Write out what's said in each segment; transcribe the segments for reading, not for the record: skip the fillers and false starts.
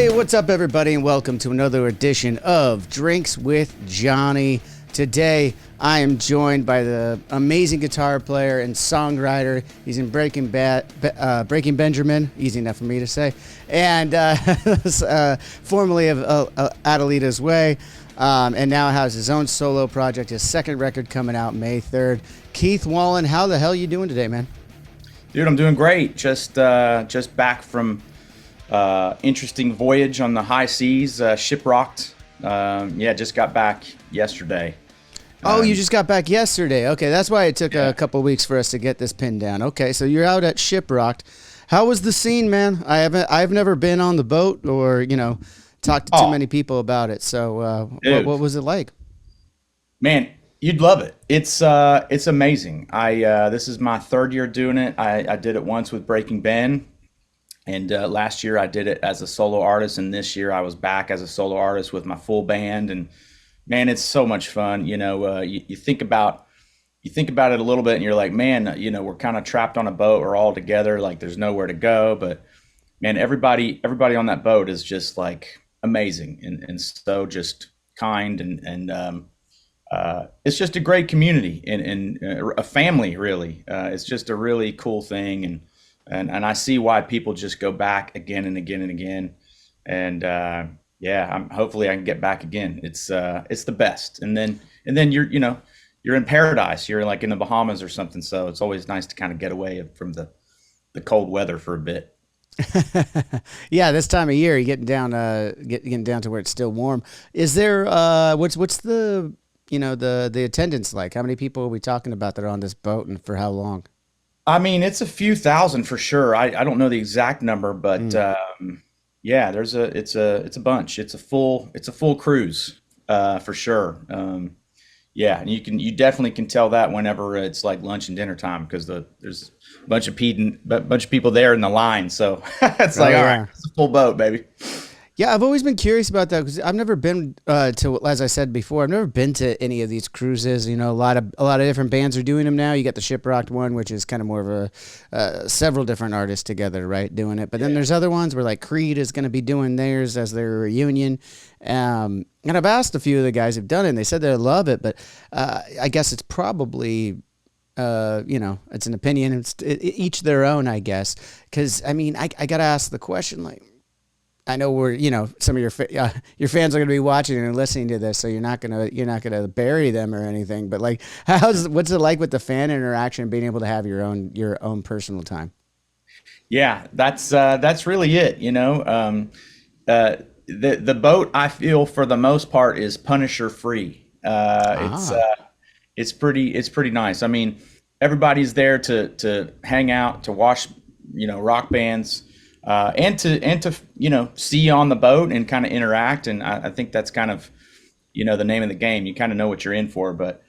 Hey, what's up, everybody, and welcome to another edition of Drinks with Johnny. Today, I am joined by the amazing guitar player and songwriter. He's in Breaking Benjamin, easy enough for me to say, and formerly of Adelita's Way, and now has his own solo project, his second record coming out May 3rd. Keith Wallen, how the hell are you doing today, man? Dude, I'm doing great. Just back from interesting voyage on the high seas, shipwrecked. Just got back yesterday. Oh, you just got back yesterday. Okay, that's why it took a couple of weeks for us to get this pinned down. Okay, so you're out at Shipwrecked. How was the scene, man? I've never been on the boat or talked to too many people about it. So what was it like? Man, you'd love it. It's amazing. This is my third year doing it. I did it once with Breaking Ben, and last year I did it as a solo artist, and this year I was back as a solo artist with my full band. And man, it's so much fun. You think about it a little bit, and you're like, man, we're kind of trapped on a boat. We're all together, like there's nowhere to go. But man, everybody on that boat is just like amazing and so just kind and it's just a great community and a family, really. It's just a really cool thing, and I see why people just go back again and again and again. And hopefully I can get back again. It's the best. And then you're in paradise. You're like in the Bahamas or something. So it's always nice to kind of get away from the cold weather for a bit. Yeah, this time of year, you're getting down to where it's still warm. Is there what's the the attendance like? How many people are we talking about that are on this boat, and for how long? I mean, it's a few thousand for sure. I don't know the exact number, but it's a bunch. It's a full cruise for sure. And you definitely can tell that whenever it's like lunch and dinner time, because there's a bunch of people there in the line. So it's like, all right, it's a full boat, baby. Yeah, I've always been curious about that because I've never been to, as I said before, I've never been to any of these cruises. A lot of different bands are doing them now. You got the Shipwrecked one, which is kind of more of several different artists together, right, doing it. But then there's other ones where like Creed is going to be doing theirs as their reunion. And I've asked a few of the guys who've done it, and they said they love it. But I guess it's probably it's an opinion. It's each their own, I guess. Because I mean, I got to ask the question, like, I know some of your fans are going to be watching and listening to this, so you're not gonna bury them or anything. But like, what's it like with the fan interaction, being able to have your own personal time? Yeah, that's really it. The boat, I feel, for the most part, is Punisher free. It's pretty nice. I mean, everybody's there to hang out, to watch rock bands. And to see on the boat and kind of interact, and I think that's kind of the name of the game. You kind of know what you're in for. But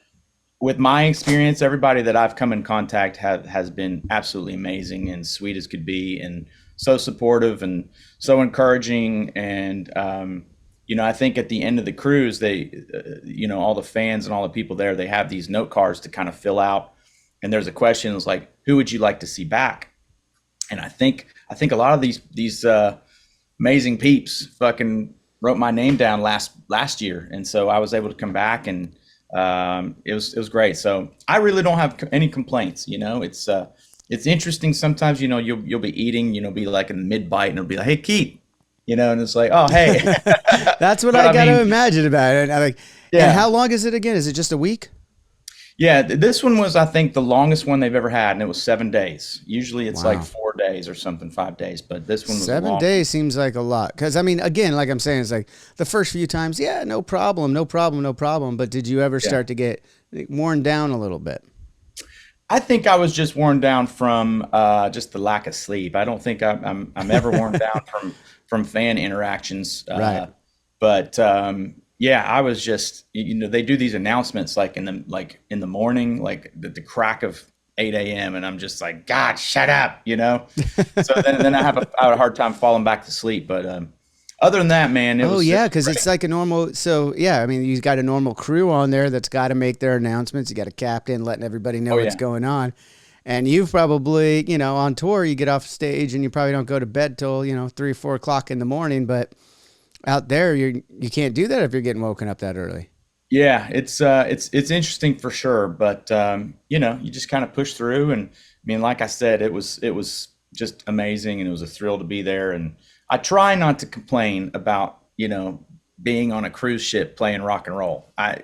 with my experience, everybody that I've come in contact has been absolutely amazing and sweet as could be, and so supportive and so encouraging. And I think at the end of the cruise, they all the fans and all the people there, they have these note cards to kind of fill out, and there's a question, it's like, who would you like to see back? And I think a lot of these amazing peeps fucking wrote my name down last year, and so I was able to come back, and it was great. So I really don't have any complaints. It's interesting sometimes. You'll be eating, be like in mid bite, and it'll be like, hey Keith, and it's like, oh hey. That's what I got to imagine about it. And how long is it again? Is it just a week? Yeah, this one was, I think, the longest one they've ever had, and it was 7 days. Usually it's like 4 days or something, 5 days, but this one was 7 days seems like a lot. Because, I mean, again, like I'm saying, it's like the first few times, no problem. But did you ever start to get worn down a little bit? I think I was just worn down from just the lack of sleep. I don't think I'm ever worn down from fan interactions. Right. But I was just, they do these announcements like in the morning, like the crack of 8 a.m. and I'm just like, God, shut up, So then I have a hard time falling back to sleep. But other than that, man, it was because it's like a normal. So I mean, you've got a normal crew on there that's got to make their announcements. You got a captain letting everybody know what's going on. And you've probably, on tour, you get off stage and you probably don't go to bed till, 3 or 4 o'clock in the morning. But out there, you can't do that if you're getting woken up that early. Yeah, it's interesting for sure, but you just kind of push through, and I mean, like I said, it was just amazing, and it was a thrill to be there. And I try not to complain about being on a cruise ship playing rock and roll. I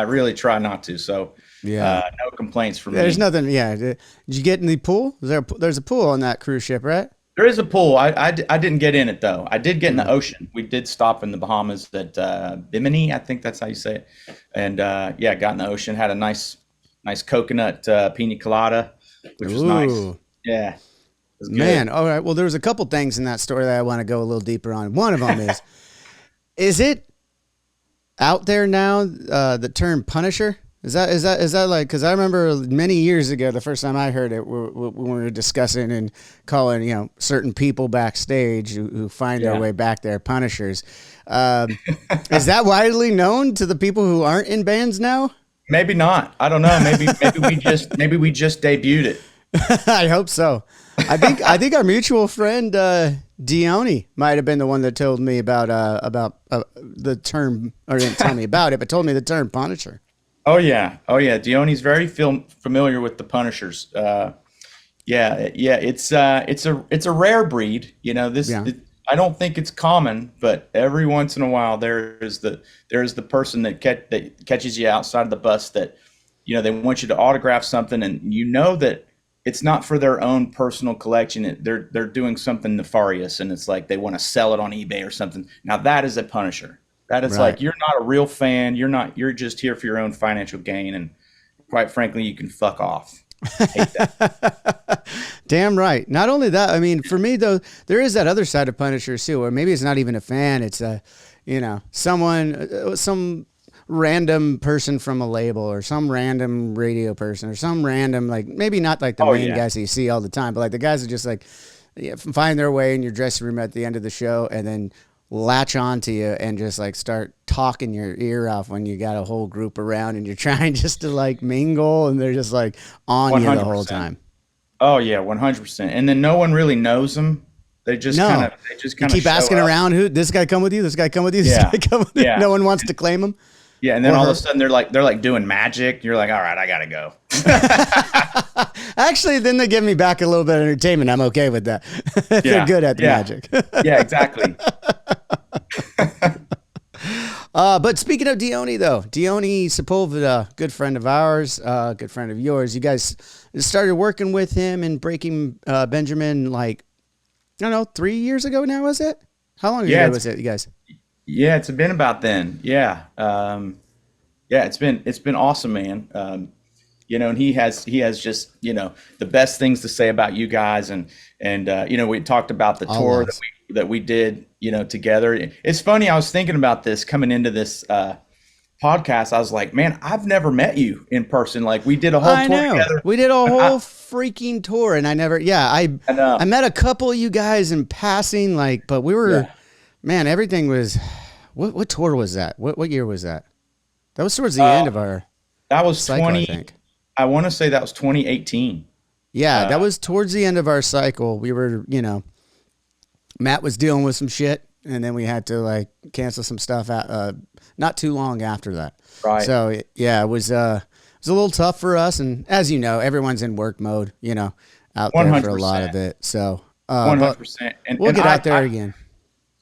really try not to. So Yeah. no complaints from There's me. nothing. Yeah. Did you get in the pool? There's a pool on that cruise ship, right? There is a pool. I didn't get in it though. I did get in the Mm. ocean. We did stop in the Bahamas at Bimini, I think that's how you say it. And yeah, got in the ocean. Had a nice coconut pina colada, which was nice. Ooh, Yeah, it was man. good. All right. Well, there's a couple things in that story that I want to go a little deeper on. One of them is it out there now? The term Punisher. Is that like? Because I remember many years ago, the first time I heard it, we were discussing and calling certain people backstage who find their Yeah, way back there Punishers. Um, is that widely known to the people who aren't in bands now? maybe not. I don't know. Maybe we just debuted it. I hope so. I think our mutual friend Dione might have been the one that told me about the term, or didn't tell me about it, but told me the term Punisher. Oh yeah. Dione's very familiar with the Punishers. Yeah. It's a rare breed. Yeah. I don't think it's common, but every once in a while there is the person that catches you outside of the bus that they want you to autograph something, and that it's not for their own personal collection. They're doing something nefarious, and it's like they want to sell it on eBay or something. Now that is a Punisher. That is Right. like, you're not a real fan. You're just here for your own financial gain, and quite frankly, you can fuck off. Hate that. Damn right. Not only that, I mean, for me though, there is that other side of Punishers too, or maybe it's not even a fan. It's someone, some random person from a label, or some random radio person, or some random, like, maybe not like the Oh main yeah, guys that you see all the time, but like the guys that just like, yeah, find their way in your dressing room at the end of the show and then latch on to you and just like start talking your ear off when you got a whole group around and you're trying just to like mingle, and they're just like on one you the hundred whole percent. time. Oh yeah, 100%. And then no one really knows them. They just kind No, of they just you kind of keep show asking up. around, who this guy come with you? This guy come with you? This Yeah, guy come with you? yeah, No one wants to claim him yeah. And then or all of a her. sudden they're like doing magic. You're like, all right, I gotta go. Actually, then they give me back a little bit of entertainment. I'm okay with that. If they're Yeah, good at the yeah, magic. yeah. Exactly. But speaking of Dione, though, Dione Sepulveda, good friend of ours, good friend of yours. You guys started working with him and Breaking Benjamin, like, I don't know, 3 years ago now, was it? How long Yeah, ago it's was it, you guys? yeah, it's been about then. Yeah. Yeah, it's been awesome, man. And he has just the best things to say about you guys, and we talked about the All tour loves. that we did together. It's funny, I was thinking about this coming into this podcast. I was like, man, I've never met you in person. Like, we did a whole I tour know. together. We did a And whole freaking tour, and I never, yeah, I know. I met a couple of you guys in passing, like, but we were, Yeah, man, everything was, what tour was that? What year was that? That was towards the uh, end of our that was cycle, I 20. think. I want to say that was 2018. Yeah, that Uh, was towards the end of our cycle. We were, Matt was dealing with some shit, and then we had to like cancel some stuff out, not too long after that. right. So yeah, it was a little tough for us, and as you know, everyone's in work mode, out there for a lot of 100%. it. So, but 100%. And we'll and get I out there I again.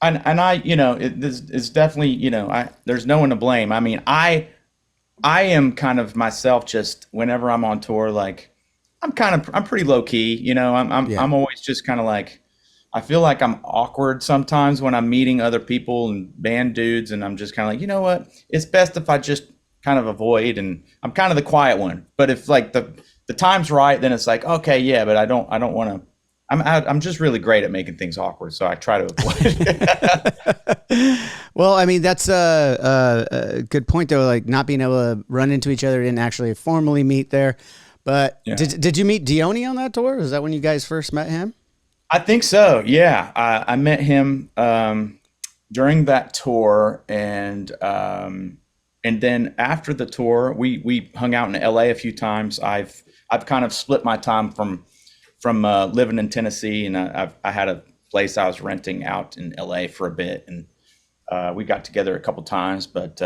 and I, this is definitely, there's no one to blame. I mean, I am kind of myself, just whenever I'm on tour, like, I'm pretty low key, Yeah. I'm always just kind of like, I feel like I'm awkward sometimes when I'm meeting other people and band dudes, and I'm just kind of like, you know what? It's best if I just kind of avoid, and I'm kind of the quiet one. But if like the time's right, then it's like, okay, yeah, but I don't want to. I'm just really great at making things awkward, so I try to avoid. Well, I mean, that's a good point, though. Like not being able to run into each other, didn't actually formally meet there. But Yeah. did you meet Dione on that tour? Was that when you guys first met him? I think so. Yeah, I met him during that tour, and then after the tour, we hung out in LA a few times. I've kind of split my time from living in Tennessee, and I had a place I was renting out in LA for a bit, and we got together a couple times. But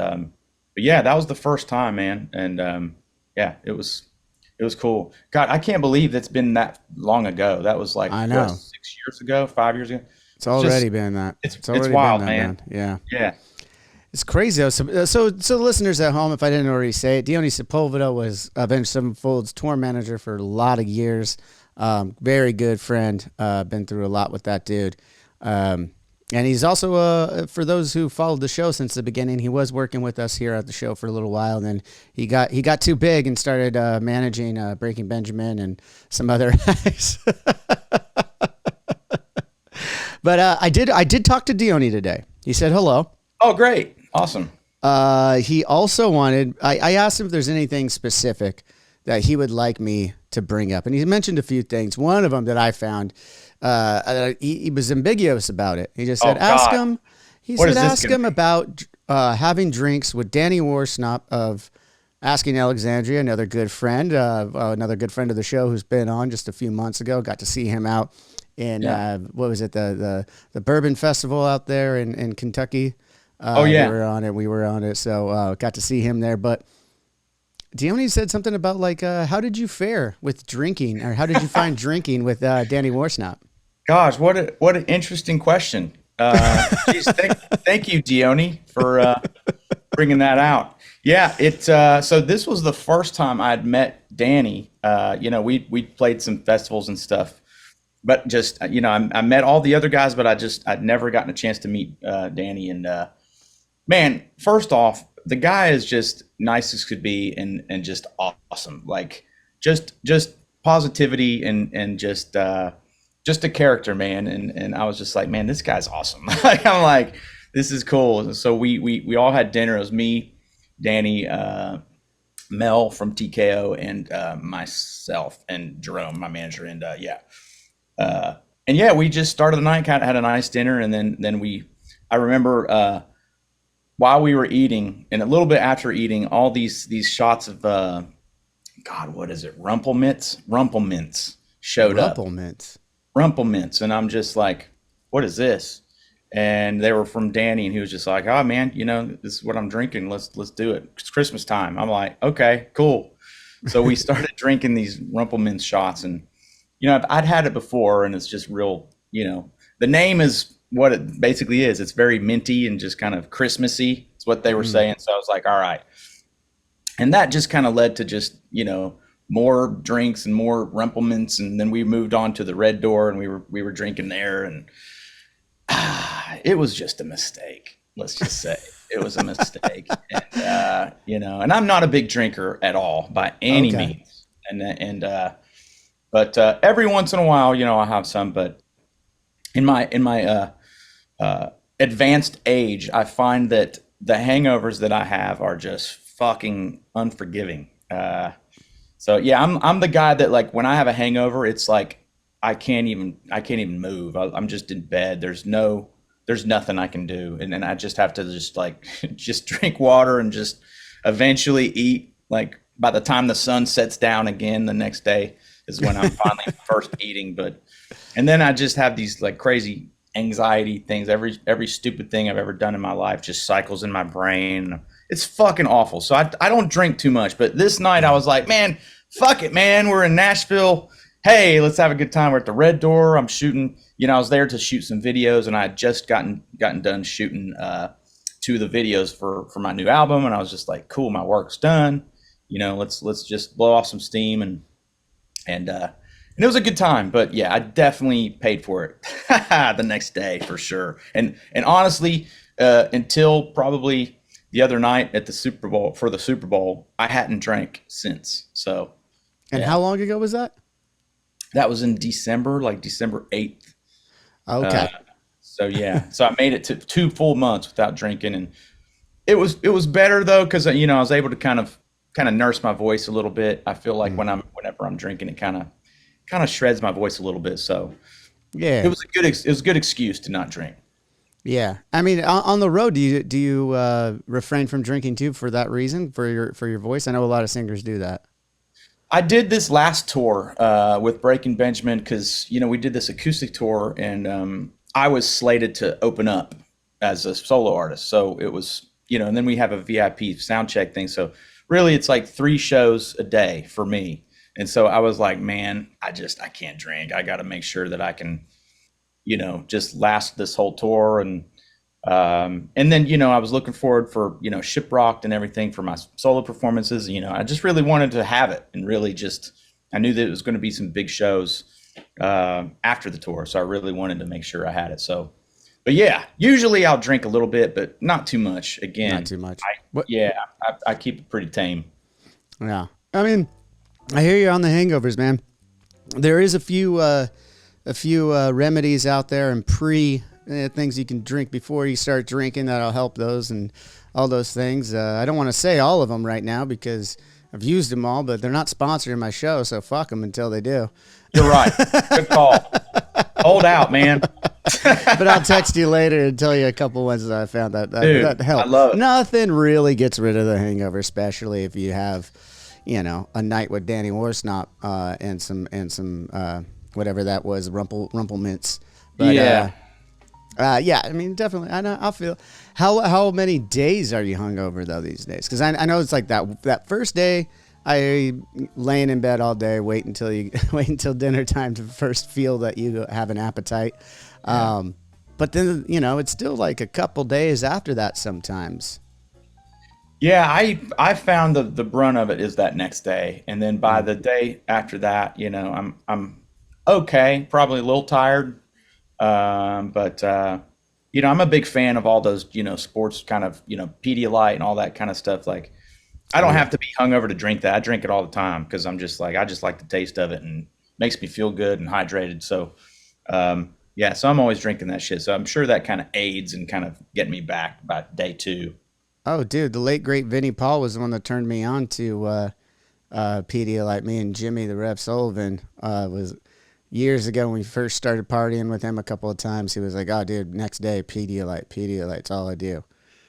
yeah, that was the first time, man, and yeah, it was cool. God, I can't believe it's been that long ago. That was like I what, know. 6 years ago, 5 years ago. It's It's just already been that. It's it's already been wild, that, man. man. Yeah. Yeah. It's crazy though. So the listeners at home, if I didn't already say it, Diony Sepulveda was Avenged Sevenfold's tour manager for a lot of years. Very good friend. Been through a lot with that dude. And he's also, for those who followed the show since the beginning, he was working with us here at the show for a little while. And then he got too big and started managing Breaking Benjamin and some other guys. But I did talk to Diony today. He said hello. Oh, great. Awesome. He also wanted, I asked him if there's anything specific that he would like me to bring up. And he mentioned a few things. One of them that I found, he was ambiguous about it. He just Oh said, ask God. him, he What said, is this ask gonna him be? about having drinks with Danny Worsnop of Asking Alexandria, another good friend of the show who's been on just a few months ago. Got to see him out in, Yeah. what was it, the Bourbon Festival out there in Kentucky. Oh They yeah. were on it. We were on it. So got to see him there. But Diony said something about like, how did you fare with drinking, or how did you find drinking with Danny Worsnop? Gosh, what an interesting question. Geez, thank you, Dione, for bringing that out. Yeah, so this was the first time I'd met Danny. We played some festivals and stuff, but just I met all the other guys, but I'd never gotten a chance to meet Danny. And man, first off, the guy is just nice as could be, and just awesome. Like just positivity and just a character, man. And I was just like, man, this guy's awesome. Like I'm like, this is cool. So we all had dinner. It was me, Danny, Mel from TKO, and myself and Jerome, my manager. And yeah, we just started the night, kind of had a nice dinner, and then I remember while we were eating, and a little bit after eating, all these shots of God, what is it? Rumplemints showed up. Rumplemint. Rumplemints, and I'm just like, what is this? And they were from Danny, and he was just like, oh man, this is what I'm drinking. Let's do it. It's Christmas time. I'm like, okay, cool. So we started drinking these Rumplemints shots, and I'd had it before, and it's just real. The name is what it basically is. It's very minty and just kind of Christmassy. It's what they were saying. So I was like, all right. And that just kind of led to just, more drinks and more Rumplemints. And then we moved on to the Red Door, and we were drinking there, and it was just a mistake. Let's just say it was a mistake. And I'm not a big drinker at all by any Okay. means. But every once in a while, I'll have some, but in my advanced age, I find that the hangovers that I have are just fucking unforgiving. So yeah, I'm the guy that, like, when I have a hangover, it's like I can't even move. I'm just in bed. There's nothing I can do, and then I just have to just like just drink water and just eventually eat. Like by the time the sun sets down again the next day is when I'm finally first eating. And then I just have these like crazy anxiety things. Every stupid thing I've ever done in my life just cycles in my brain. It's fucking awful. So I don't drink too much, but this night I was like, man, fuck it, man. We're in Nashville. Hey, let's have a good time. We're at the Red Door. I'm shooting. I was there to shoot some videos, and I had just gotten done shooting two of the videos for my new album, and I was just like, cool, my work's done. Let's just blow off some steam, and it was a good time. But yeah, I definitely paid for it the next day for sure. And honestly, until probably the other night at the Super Bowl, I hadn't drank since. So And yeah, how long ago was that? that was in December, like December 8th. Okay. So yeah, so I made it to 2 full months without drinking, and it was better though, because I was able to kind of nurse my voice a little bit. I feel like whenever I'm drinking, it kind of shreds my voice a little bit. So it Yeah. was a good excuse to not drink. Yeah. I mean, on the road, do you refrain from drinking too for that reason, for your voice? I know a lot of singers do that. I did this last tour with Breaking Benjamin because we did this acoustic tour, and I was slated to open up as a solo artist. So it was, and then we have a VIP sound check thing. So really, it's like 3 shows a day for me. And so I was like, man, I can't drink. I got to make sure that I can, just last this whole tour. And then, I was looking forward for, Shiprocked and everything for my solo performances. I just really wanted to have it, and really just, I knew that it was going to be some big shows after the tour. So I really wanted to make sure I had it. So, but yeah, usually I'll drink a little bit, but not too much. Again, Not too much. I keep it pretty tame. Yeah. I mean, I hear you on the hangovers, man. There is a few remedies out there and things you can drink before you start drinking that'll help those and all those things. I don't want to say all of them right now because I've used them all, but they're not sponsoring my show, so fuck them until they do. You're right. Good call. Hold out, man. But I'll text you later and tell you a couple ones that I found that help. I love it. Nothing really gets rid of the hangover, especially if you have, a night with Danny Worsnop and some whatever that was, rumple mints. But, Yeah. yeah, I mean, definitely. I know. I feel. How many days are you hungover though these days? Because I know it's like that first day, I laying in bed all day, wait until dinner time to first feel that you have an appetite. But then it's still like a couple days after that sometimes. Yeah, I found the brunt of it is that next day, and then by the day after that, I'm okay, probably a little tired, but I'm a big fan of all those sports kind of Pedialyte and all that kind of stuff. Like I Oh don't yeah. have to be hungover to drink that. I drink it all the time because I just like the taste of it and makes me feel good and hydrated. So yeah, so I'm always drinking that shit. So I'm sure that kind of aids and kind of getting me back by day 2. Oh, dude, the late great Vinnie Paul was the one that turned me on to Pedialyte. Me and Jimmy, the Rep Sullivan, was years ago when we first started partying with him a couple of times. He was like, "Oh, dude, next day Pedialyte's all I do."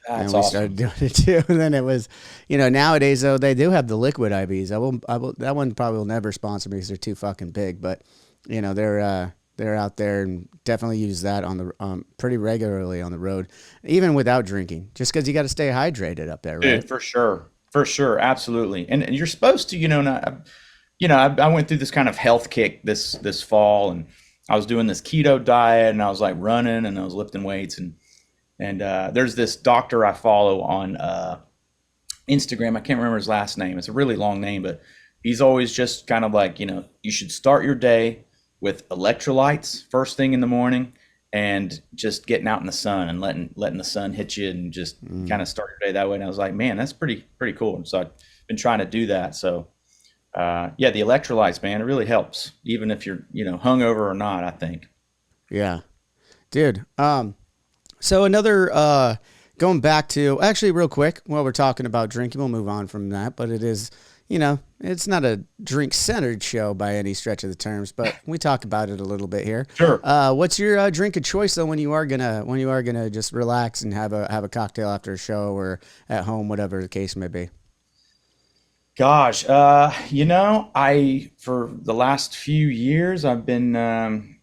And That's we started awesome. doing it too. And then it was, nowadays though they do have the liquid IVs. I will. That one probably will never sponsor me because they're too fucking big. But they're out there and definitely use that on the pretty regularly on the road, even without drinking. Just because you got to stay hydrated up there, right? Dude, for sure, absolutely. And you're supposed to, not, I went through this kind of health kick this fall, and I was doing this keto diet, and I was like running, and I was lifting weights, and there's this doctor I follow on Instagram. I can't remember his last name. It's a really long name, but he's always just kind of like, you should start your day with electrolytes first thing in the morning, and just getting out in the sun and letting the sun hit you, and just kind of start your day that way. And I was like, man, that's pretty cool. And so I've been trying to do that. So yeah, the electrolytes, man, it really helps, even if you're hungover or not, I think. Yeah, dude. So another going back to actually real quick while we're talking about drinking, we'll move on from that. But it is, it's not a drink centered show by any stretch of the terms, but we talk about it a little bit here. Sure. What's your drink of choice though when you are gonna just relax and have a cocktail after a show or at home, whatever the case may be? Gosh, I for the last few years I've been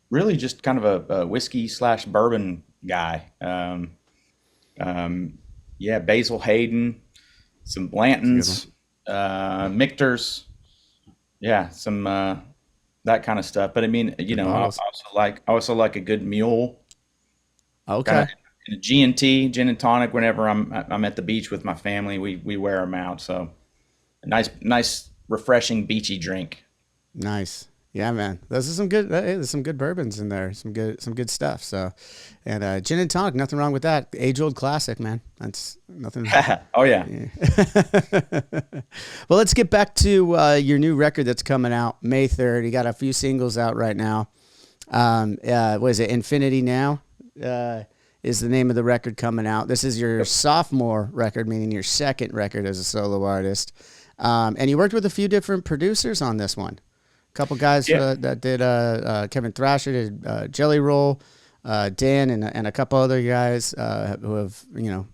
really just kind of a whiskey slash bourbon guy. Yeah, Basil Hayden, some It's a good one. Blantons, Michter's, yeah, some that kind of stuff. But I mean, Good bottles. I also like a good mule, kind Okay. of in a G&T, gin and tonic. Whenever I'm at the beach with my family, we wear them out. So a nice refreshing beachy drink. Nice. Yeah, man. Those are some good. There's some good bourbons in there. Some good stuff. So, and gin and tonic, nothing wrong with that. Age old classic, man. That's nothing. Oh yeah. Yeah. Well, let's get back to your new record that's coming out May 3rd. You got a few singles out right now. What is it? Infinity Now is the name of the record coming out. This is your sophomore record, meaning your second record as a solo artist. And you worked with a few different producers on this one. A couple guys Yeah. that did Kevin Thrasher did Jelly Roll, Dan, and a couple other guys who have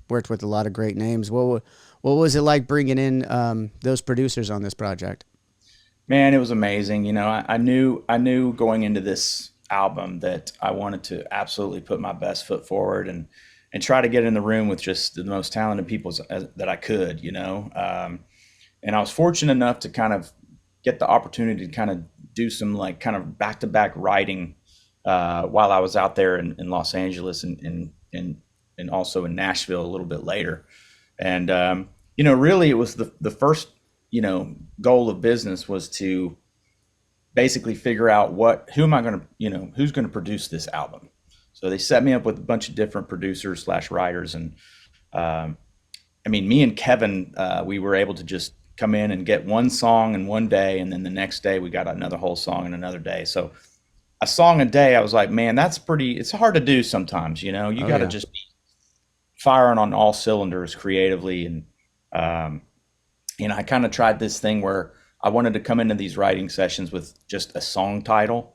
worked with a lot of great names. What was it like bringing in those producers on this project? Man, it was amazing. I knew going into this album that I wanted to absolutely put my best foot forward and try to get in the room with just the most talented people that I could. And I was fortunate enough to kind of get the opportunity to kind of do some like kind of back to back writing while I was out there in Los Angeles and also in Nashville a little bit later. And really, it was the first goal of business was to basically figure out who am I going to who's going to produce this album. So they set me up with a bunch of different producers slash writers, and um, I mean, me and Kevin, we were able to just come in and get one song in one day, and then the next day we got another whole song in another day. So a song a day, I was like, man, that's pretty. It's hard to do sometimes. You Oh got to yeah. just be firing on all cylinders creatively, and um, I kind of tried this thing where I wanted to come into these writing sessions with just a song title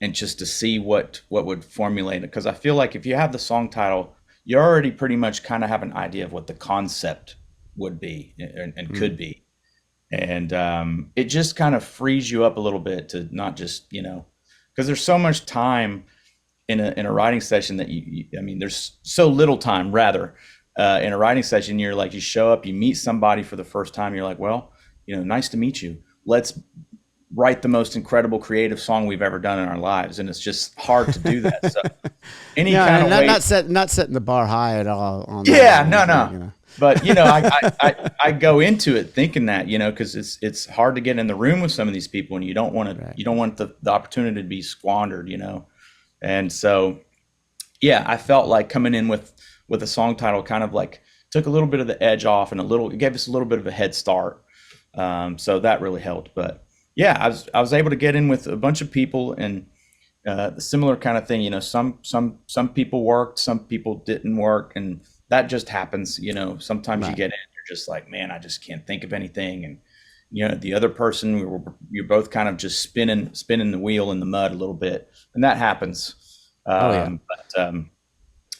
and just to see what would formulate it. Because I feel like if you have the song title, you already pretty much kind of have an idea of what the concept would be and Mm. could be. And it just kind of frees you up a little bit to not just, because there's so much time in a writing session that I mean, there's so little time rather in a writing session. You're like, you show up, you meet somebody for the first time. You're like, well, nice to meet you. Let's write the most incredible creative song we've ever done in our lives. And it's just hard to do that. So any No, kind no, of not way. not setting the bar high at all on that or Yeah, no, anything. no. But I go into it thinking that, because it's hard to get in the room with some of these people, and Right. you don't want the opportunity to be squandered. And so yeah, I felt like coming in with a song title kind of like took a little bit of the edge off, and it gave us a little bit of a head start. So that really helped. But yeah, I was able to get in with a bunch of people, and the similar kind of thing. Some people worked, some people didn't work, and that just happens. Sometimes you Right. get in, you're just like, man, I just can't think of anything, and the other person, you're both kind of just spinning the wheel in the mud a little bit, and that happens. Oh yeah.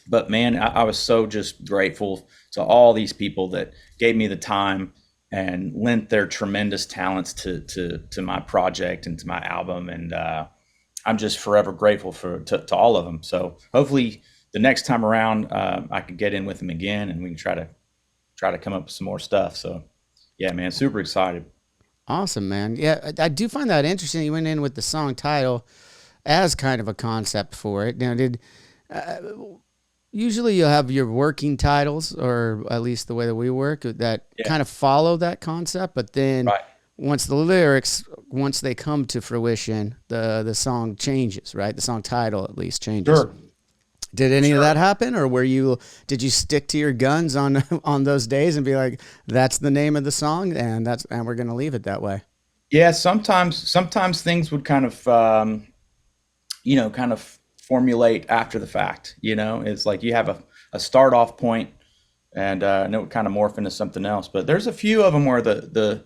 But man, I was so just grateful to all these people that gave me the time and lent their tremendous talents to my project and to my album, and I'm just forever grateful to all of them. So hopefully the next time around, I could get in with them again, and we can try to come up with some more stuff. So yeah, man, super excited. Awesome, man. Yeah, I do find that interesting. You went in with the song title as kind of a concept for it. Now, did usually you'll have your working titles, or at least the way that we work, that Yeah, kind of follow that concept. But then right. once they come to fruition, the song changes, right? The song title at least changes. Sure, Did any of that sure. happen, or did you stick to your guns on on those days and be like, that's the name of the song, and we're gonna leave it that way? Yeah, sometimes things would kind of formulate after the fact. It's like you have a start off point, and it would kind of morph into something else. But there's a few of them where the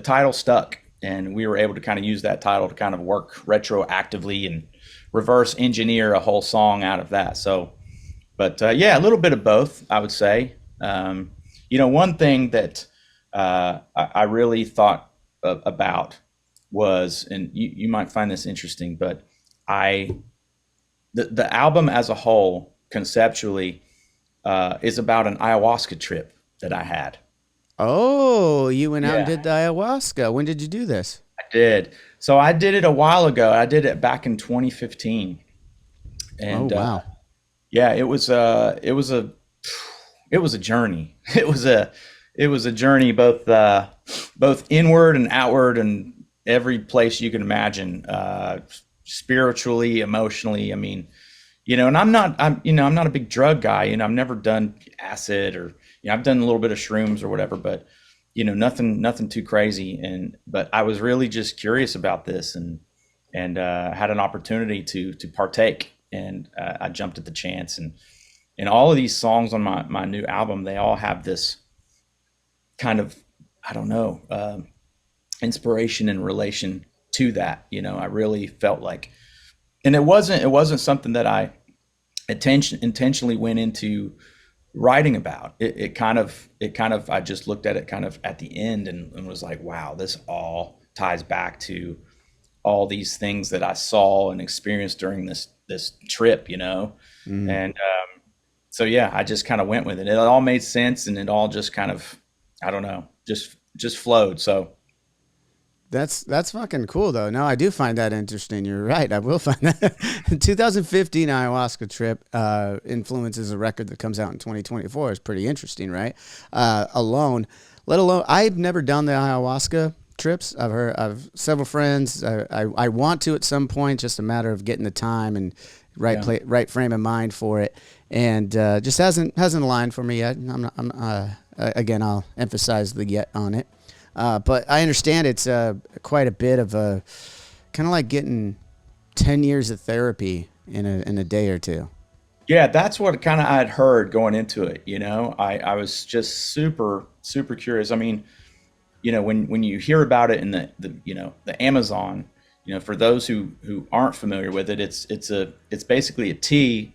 title stuck, and we were able to kind of use that title to kind of work retroactively and reverse engineer a whole song out of that. So, but yeah, a little bit of both, I would say. One thing that I really thought about was, and you might find this interesting, but I the album as a whole conceptually is about an ayahuasca trip that I had. Oh, you went out and Yeah, did the ayahuasca. When did you do this? I did. So I did it a while ago. I did it back in 2015, Oh and wow. yeah, it was a journey. It was a journey both inward and outward and every place you can imagine, spiritually, emotionally. I mean, and I'm not a big drug guy. I've never done acid, or I've done a little bit of shrooms or whatever, but nothing too crazy. But I was really just curious about this, and had an opportunity to partake, and I jumped at the chance. And all of these songs on my new album, they all have this kind of, I don't know, inspiration in relation to that. I really felt like, and it wasn't something that I intentionally went into writing about. It kind of I just looked at it kind of at the end, and was like, wow, this all ties back to all these things that I saw and experienced during this trip, Mm. and so yeah, I just kind of went with it. It all made sense, and it all just kind of, I don't know, just flowed. So That's fucking cool though. No, I do find that interesting. You're right. I will find that 2015 ayahuasca trip influences a record that comes out in 2024 is pretty interesting, right? Alone, let alone I've never done the ayahuasca trips. I've several friends. I want to at some point. Just a matter of getting the time and yeah, right frame of mind for it, and just hasn't aligned for me yet. Again, I'll emphasize the yet on it. But I understand it's quite a bit of a kind of like getting 10 years of therapy in a day or two. yeah, that's what kind of I'd heard going into it. I was just super curious. I mean, when you hear about it in the Amazon, for those who aren't familiar with it, it's basically a tea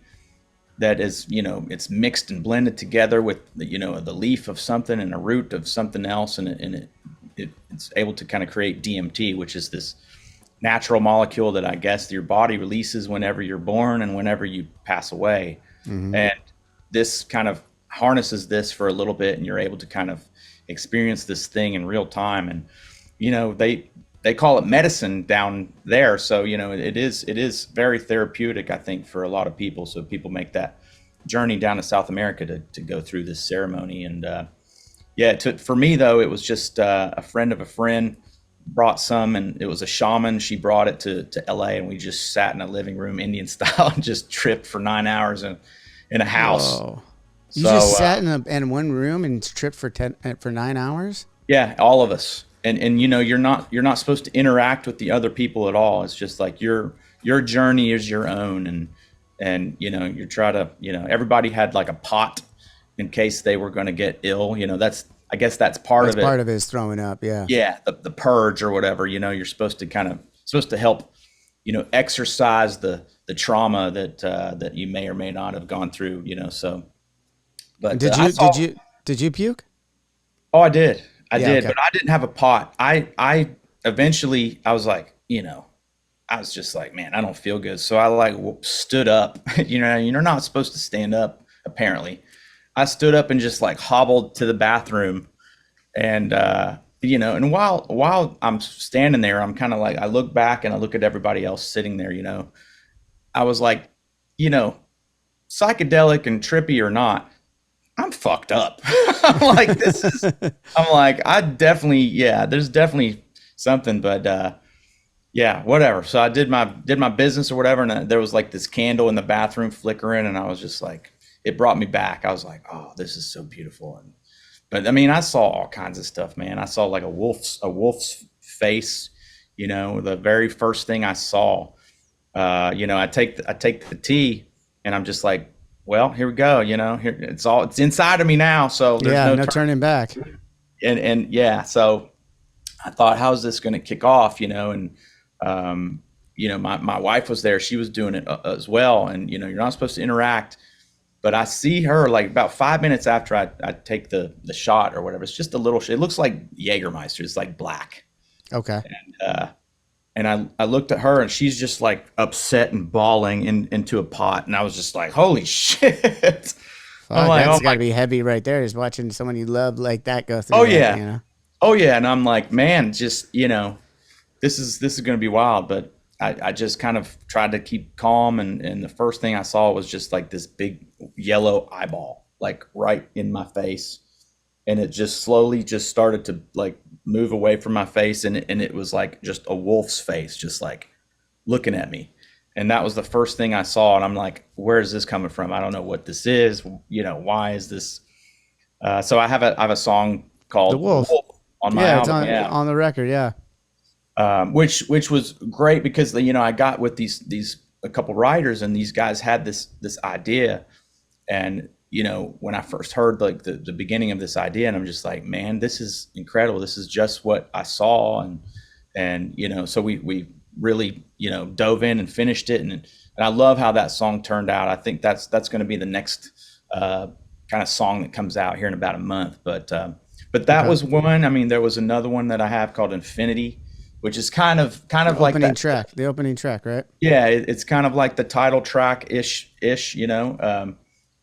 that is, it's mixed and blended together with the leaf of something and a root of something else, and it's able to kind of create DMT, which is this natural molecule that I guess your body releases whenever you're born and whenever you pass away. Mm-hmm. And this kind of harnesses this for a little bit, and you're able to kind of experience this thing in real time. And they call it medicine down there, so it is very therapeutic, I think, for a lot of people. So people make that journey down to South America to go through this ceremony. And yeah, for me though, it was just a friend of a friend brought some, and it was a shaman. She brought it to LA, and we just sat in a living room Indian style and just tripped for 9 hours in a house. Whoa. You So just sat in one room and tripped for 9 hours? yeah, all of us. And you're not supposed to interact with the other people at all. It's just like your journey is your own, and you try to, everybody had like a pot in case they were going to get ill. That's, I guess that's part That's of it. part of it is throwing up. Yeah. Yeah, the purge or whatever. You're supposed to help, exercise the trauma that you may or may not have gone through. So, And but did I you saw. did you puke? Oh, I did. I Yeah. did, Okay. but I didn't have a pot. I eventually I was like, I was just like, man, I don't feel good. So I like stood up. You're not supposed to stand up apparently. I stood up and just like hobbled to the bathroom, and and while I'm standing there, I'm kind of like, I look back and I look at everybody else sitting there. I was like, you know, psychedelic and trippy or not, I'm fucked up. I'm like, I'm like, I definitely, yeah, there's definitely something, but yeah, whatever. So I did my business or whatever, and there was like this candle in the bathroom flickering, and I was just like, it brought me back. I was like, oh, this is so beautiful. But I mean, I saw all kinds of stuff, man. I saw like a wolf's face. The very first thing I saw. I take the tea, and I'm just like, well, here we go. Here it's inside of me now. So there's Yeah. no No turn. turning back. And yeah, so I thought, how's this going to kick off? And my wife was there. She was doing it as well. And you're not supposed to interact, but I see her like about 5 minutes after I take the shot or whatever. It's just a little. It looks like Jägermeister. It's like black. Okay. Uh, and I looked at her, and she's just like upset and bawling into a pot. And I was just like, holy shit. I'm Fuck, like, that's oh got my, to be heavy right there. Just watching someone you love like that go oh through that. yeah. Oh yeah. And I'm like, man, just, this is going to be wild. But I just kind of tried to keep calm. And the first thing I saw was just like this big yellow eyeball, like right in my face. And it just slowly just started to like move away from my face. And it was like just a wolf's face, just like looking at me. And that was the first thing I saw. And I'm like, where is this coming from? I don't know what this is. Why is this? So I have a song The called wolf. Wolf on my Yeah, it's album. Yeah. on the record. Yeah. Which was great because I got with these a couple writers, and these guys had this idea. And when I first heard like the beginning of this idea, and I'm just like, man, this is incredible. This is just what I saw. And so we really dove in and finished it. And I love how that song turned out. I think that's going to be the next kind of song that comes out here in about a month. But that Okay. was one. I mean, there was another one that I have called Infinity. which is kind The of like opening that. track. The opening track, right? Yeah, it's kind of like the title track ish, and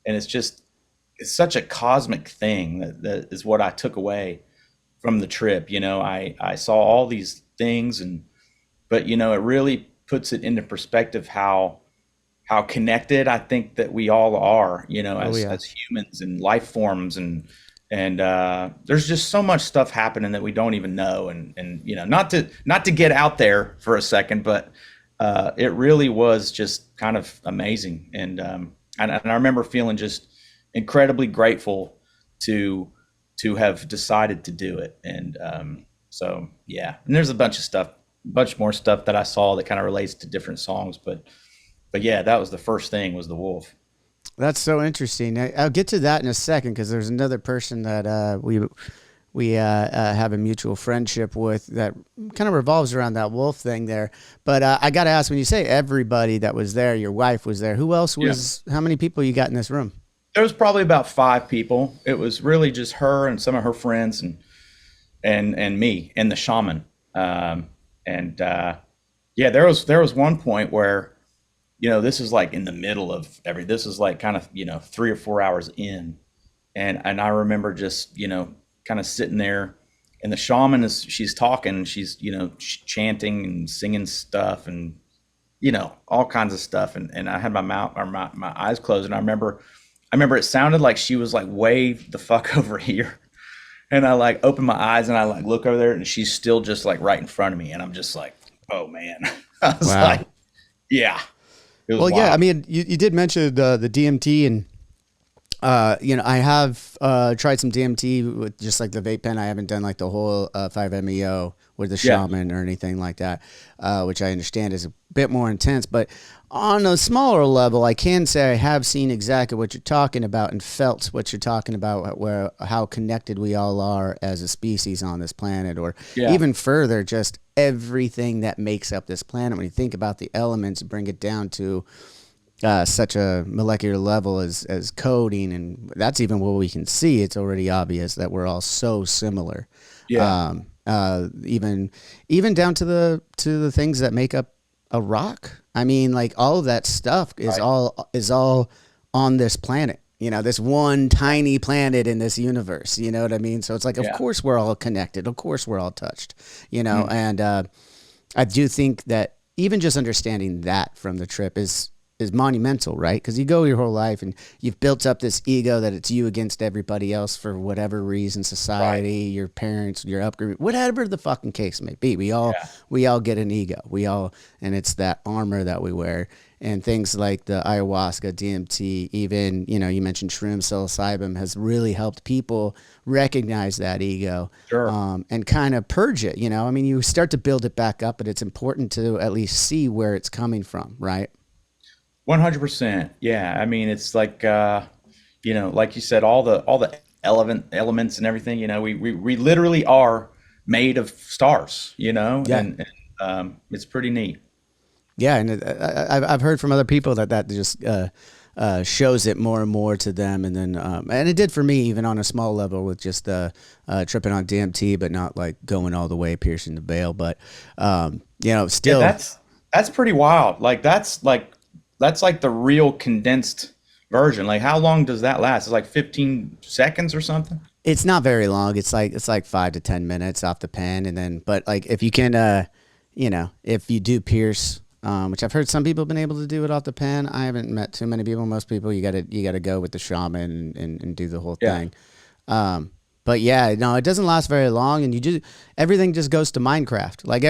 it's such a cosmic thing that is what I took away from the trip. I saw all these things, but it really puts it into perspective how connected I think that we all are, Oh yeah. as humans and life forms, and there's just so much stuff happening that we don't even know, and not to get out there for a second, but it really was just kind of amazing, and I remember feeling just incredibly grateful to to have decided to do it, and so yeah, and there's bunch more stuff that I saw that kind of relates to different songs, but yeah, that was the first thing was the wolf. That's so interesting. I'll get to that in a second because there's another person that we have a mutual friendship with that kind of revolves around that wolf thing there. But I got to ask, when you say everybody that was there, your wife was there. Who else Yeah. was? How many people you got in this room? There was probably about five people. It was really just her and some of her friends and me and the shaman. And yeah, there was one point where this is like in the middle of this is like kind of 3 or 4 hours in, and I remember just kind of sitting there, and the shaman she's talking, and she's chanting and singing stuff, and all kinds of stuff, and I had my mouth or my eyes closed, and I remember it sounded like she was like way the fuck over here, and I like open my eyes and I like look over there, and she's still just like right in front of me, and I'm just like, oh man. I was Wow. like, yeah, it was Well, yeah. I wild. mean, you did mention the DMT, and I have tried some DMT with just like the vape pen. I haven't done like the whole 5-MeO with the Yeah. shaman or anything like that, which I understand is a bit more intense. But on a smaller level, I can say I have seen exactly what you're talking about and felt what you're talking about, where how connected we all are as a species on this planet, or Yeah. even further, just everything that makes up this planet. When you think about the elements, bring it down to such a molecular level as coding, and that's even what we can see. It's already obvious that we're all so similar. Yeah. Even down to the things that make up a rock. I mean, like all of that stuff Right. is all on this planet. This one tiny planet in this universe. You know what I mean? So it's like, of Yeah. course we're all connected. Of course we're all touched. Mm. And I do think that even just understanding that from the trip is monumental, right? Because you go your whole life and you've built up this ego that it's you against everybody else for whatever reason, Right. society, your parents, your upbringing, whatever the fucking case may be. We all Yeah. we all get an ego. And it's that armor that we wear. And things like the ayahuasca, DMT, even you mentioned shroom, psilocybin has really helped people recognize that ego, Sure. and kind of purge it. I mean, you start to build it back up, but it's important to at least see where it's coming from, right? 100%. Yeah. I mean, it's like like you said, all the elements and everything. We literally are made of stars. Yeah. And it's pretty neat. Yeah, and I've heard from other people that just shows it more and more to them, and then and it did for me even on a small level with just tripping on DMT, but not like going all the way piercing the veil. But Yeah, still, that's pretty wild. That's like the real condensed version. Like how long does that last? It's like 15 seconds or something. it's not very long. It's like 5 to 10 minutes off the pen, and then but like if you can, if you do pierce. Which I've heard some people have been able to do it off the pen. I haven't met too many people. Most people, you gotta go with the shaman and do the whole Yeah. thing. But yeah, no, it doesn't last very long, and everything just goes to Minecraft. Like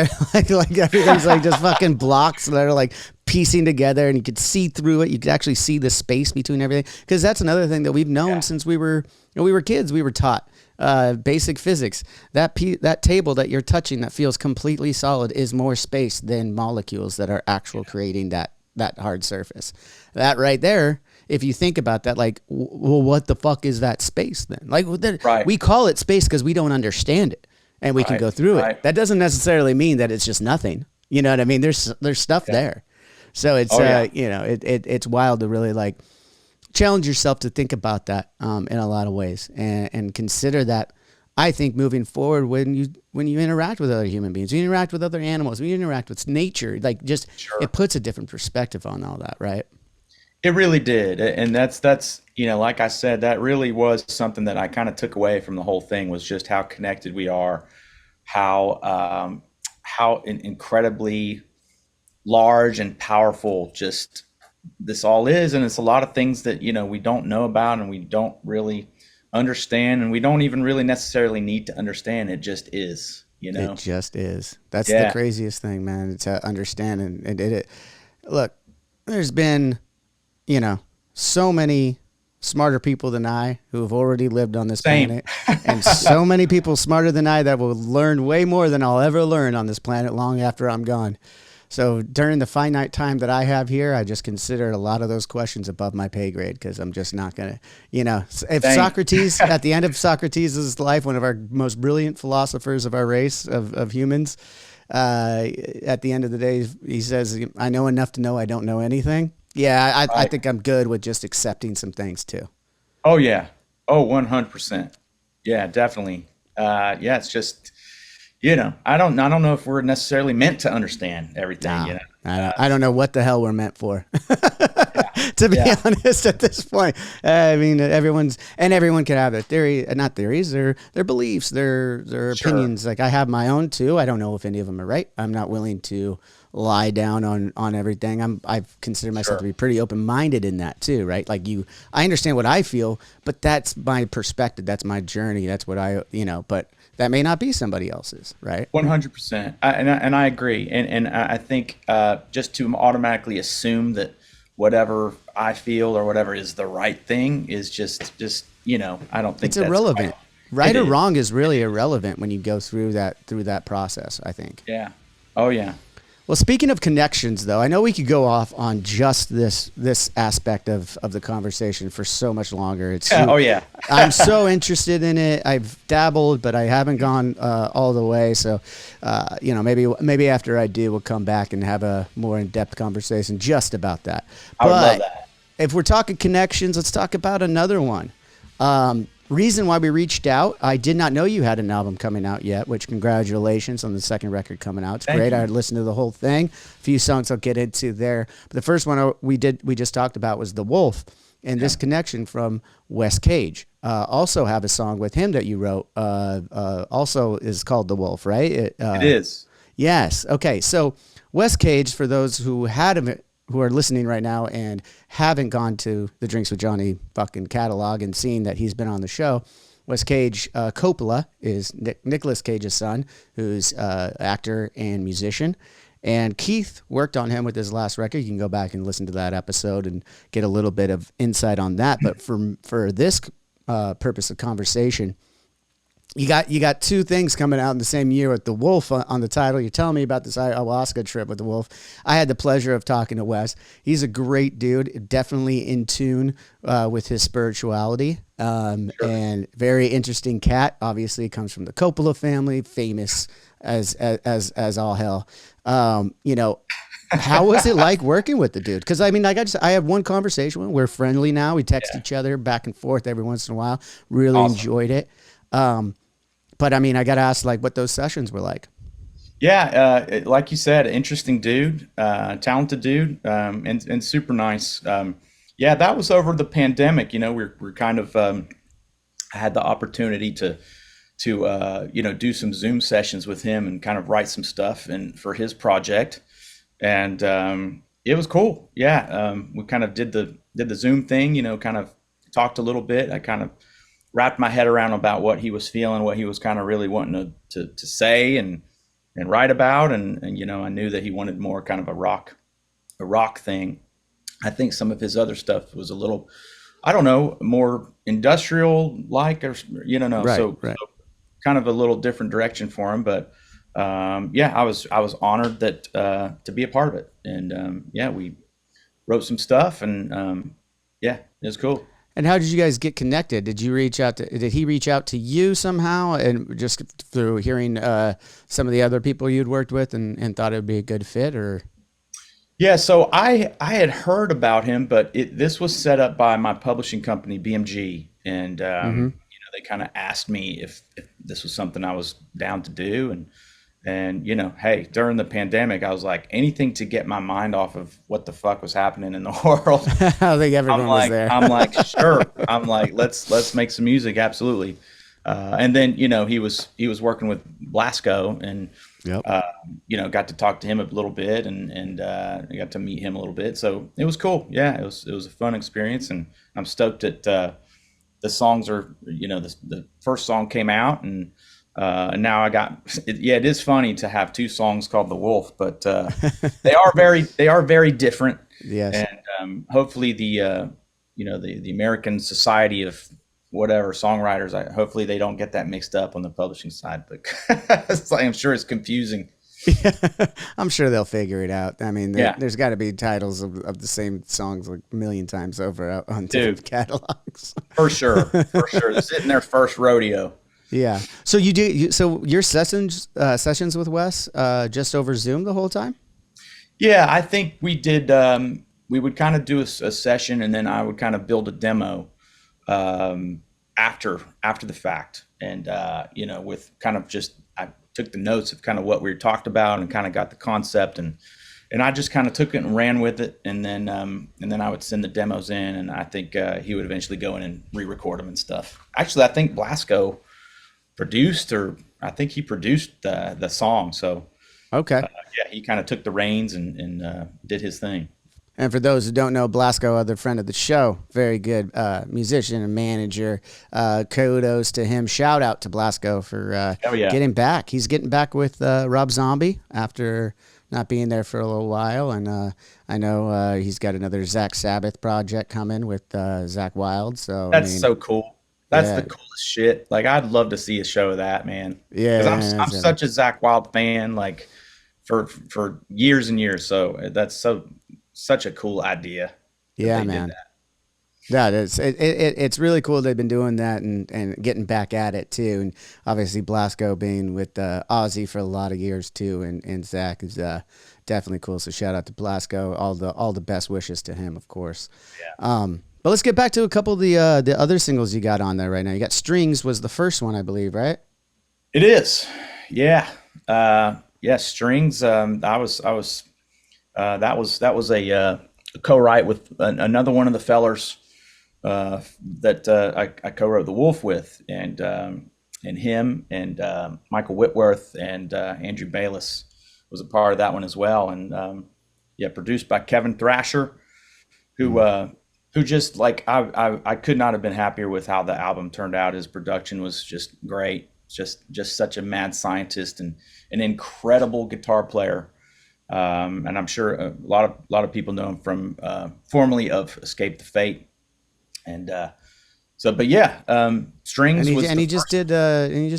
like everything's like just fucking blocks that are like piecing together, and you could see through it. You could actually see the space between everything, because that's another thing that we've known Yeah. since we were kids. We were taught basic physics. That table that you're touching that feels completely solid is more space than molecules that are actual creating that hard surface. That right there, if you think about that, like, well, what the fuck is that space then? Like, Right. we call it space because we don't understand it, and we can Right. go through it. Right. That doesn't necessarily mean that it's just nothing. You know what I mean? There's stuff Yeah. there. So it's Oh yeah. it's wild to really like challenge yourself to think about that in a lot of ways, and consider that I think moving forward, when you interact with other human beings, when you interact with other animals, when you interact with nature, like just Sure. it puts a different perspective on all that, right? It really did. And that's, like I said, that really was something that I kind of took away from the whole thing was just how connected we are, how incredibly large and powerful just this all is. And it's a lot of things that, we don't know about and we don't really understand and we don't even really necessarily need to understand. It just is. It just is. That's the Yeah. craziest thing, man, to understand. And look, there's been, you know, so many smarter people than I who have already lived on this Same. planet, and so many people smarter than I that will learn way more than I'll ever learn on this planet long after I'm gone. So during the finite time that I have here, I just consider a lot of those questions above my pay grade because I'm just not going to, if Same. Socrates, at the end of Socrates' life, one of our most brilliant philosophers of our race of humans, at the end of the day, he says, I know enough to know I don't know anything. Yeah, I Right. think I'm good with just accepting some things too. Oh yeah. Oh, 100%. Yeah, definitely. Yeah, it's just, I don't know if we're necessarily meant to understand everything, No, I don't know what the hell we're meant for. Yeah. To be Yeah. honest, at this point, I mean, everyone can have their theory, not theories, their beliefs, their Sure. opinions. Like I have my own too. I don't know if any of them are right. I'm not willing to lie down on everything. I consider myself to Sure. be pretty open minded in that too, right? Like I understand what I feel, but that's my perspective. That's my journey. That's what but that may not be somebody else's, right? 100%. And I agree. And I think just to automatically assume that whatever I feel or whatever is the right thing is just I don't It's think that's quite. irrelevant. It Right or is. wrong is really irrelevant when you go through that process, I think. Yeah. Oh yeah. Well, speaking of connections, though, I know we could go off on just this aspect of the conversation for so much longer. Yeah. Oh yeah. I'm so interested in it. I've dabbled, but I haven't gone all the way. So, maybe after I do, we'll come back and have a more in depth conversation just about that. I would love But that. if we're talking connections, let's talk about another one. Reason why we reached out, I did not know you had an album coming out yet, which congratulations on the second record coming out. It's Thank great. I you. listened to the whole thing. A few songs I'll get into there. But the first one we just talked about was The Wolf. And Yeah. this connection from Wes Cage. Also have a song with him that you wrote. Also is called The Wolf, right? It is. Yes. Okay. So Wes Cage, for those who are listening right now and haven't gone to the Drinks with Johnny fucking catalog and seen that he's been on the show, Wes Cage, Coppola is Nicolas Cage's son, who's actor and musician. And Keith worked on him with his last record. You can go back and listen to that episode and get a little bit of insight on that. But for this purpose of conversation, you got two things coming out in the same year with The Wolf on the title. You're telling me about this ayahuasca trip with The Wolf. I had the pleasure of talking to Wes. He's a great dude, definitely in tune with his spirituality, Sure. and very interesting cat. Obviously, comes from the Coppola family, famous as all hell. How was it like working with the dude? Because I mean, I have one conversation with him. We're friendly now. We text Yeah. each other back and forth every once in a while. Really Awesome. enjoyed it. But I mean, I got to ask, like, what those sessions were like. Yeah, like you said, interesting dude, talented dude, and super nice. Yeah, that was over the pandemic. We're kind of I had the opportunity to do some Zoom sessions with him and kind of write some stuff and for his project, and it was cool. Yeah, we kind of did the Zoom thing. Kind of talked a little bit. I kind of wrapped my head around about what he was feeling, what he was kind of really wanting to say and write about, and I knew that he wanted more kind of a rock thing. I think some of his other stuff was a little, I don't know, more industrial like, or no, Right, so right. kind of a little different direction for him. But yeah, I was honored that to be a part of it, and yeah, we wrote some stuff, and yeah, it was cool. And how did you guys get connected? Did he reach out to you somehow? And just through hearing some of the other people you'd worked with and thought it would be a good fit, or? Yeah, so I had heard about him, but this was set up by my publishing company, BMG, and Mm-hmm. they kind of asked me if this was something I was down to do. And hey, during the pandemic, I was like, anything to get my mind off of what the fuck was happening in the world. I think everyone was there. I'm like, sure. I'm like, let's make some music, absolutely. And then he was working with Blasco, and Yep. got to talk to him a little bit, and I got to meet him a little bit. So it was cool. Yeah, it was a fun experience, and I'm stoked that the songs are, the first song came out, and now I got yeah, it is funny to have two songs called The Wolf, but they are very different. Yes. And hopefully the American Society of whatever songwriters, hopefully they don't get that mixed up on the publishing side, but I'm sure it's confusing. I'm sure they'll figure it out. I mean, Yeah, there's got to be titles of the same songs like a million times over out on different dude, catalogs. for sure, for sure. This isn't their first rodeo. Yeah. So so your sessions with Wes just over Zoom the whole time? Yeah, I think we did. We would kind of do a session, and then I would kind of build a demo after the fact, and with kind of just I took the notes of kind of what we talked about, and kind of got the concept, and I just kind of took it and ran with it, and then I would send the demos in, and I think he would eventually go in and re-record them and stuff. Actually, I think Blasco produced, or I think he produced the song. So Okay. yeah, he kind of took the reins and did his thing. And for those who don't know, Blasco, other friend of the show, very good musician and manager. Kudos to him. Shout out to Blasco for Oh yeah, getting back. He's getting back with Rob Zombie after not being there for a little while. And I know he's got another Zach Sabbath project coming with Zach Wild. So, I that's mean, so cool. That's the yeah, coolest shit. Like, I'd love to see a show of that, man. yeah, Because I'm yeah, such a Zach Wild fan, like for years and years. So that's such a cool idea that yeah, they did man. that. Yeah, it's really cool they've been doing that and getting back at it too. And obviously Blasco being with Ozzy for a lot of years too, and Zach is definitely cool. So shout out to Blasco. All the best wishes to him, of course. Yeah, But let's get back to a couple of the other singles you got on there right now. You got Strings was the first one, I believe, right? it is. Yeah, yeah. Strings. That was a co-write with another one of the fellers that I co-wrote The Wolf with, and him and Michael Whitworth and Andrew Bayless was a part of that one as well, and yeah, produced by Kevin Thrasher, who Mm. uh, who just like I could not have been happier with how the album turned out. His production was just great, just such a mad scientist and an incredible guitar player. And I'm sure a lot of people know him from formerly of Escape the Fate, and but yeah, And Strings he was and the he just first.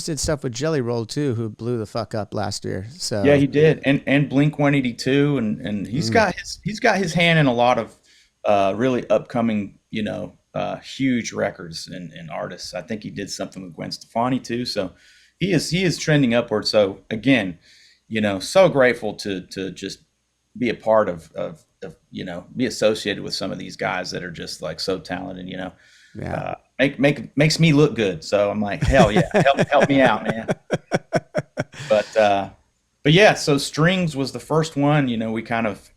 did stuff with Jelly Roll too, who blew the fuck up last year. Yeah, So he did, and Blink 182, and mm, he's got his hand in a lot of really upcoming, huge records and artists. I think he did something with Gwen Stefani too, so he is trending upward. So again, so grateful to just be a part of be associated with some of these guys that are just like so talented. yeah. Makes me look good. So I'm like, hell yeah, help me out, man. But yeah, so Strings was the first one. We kind of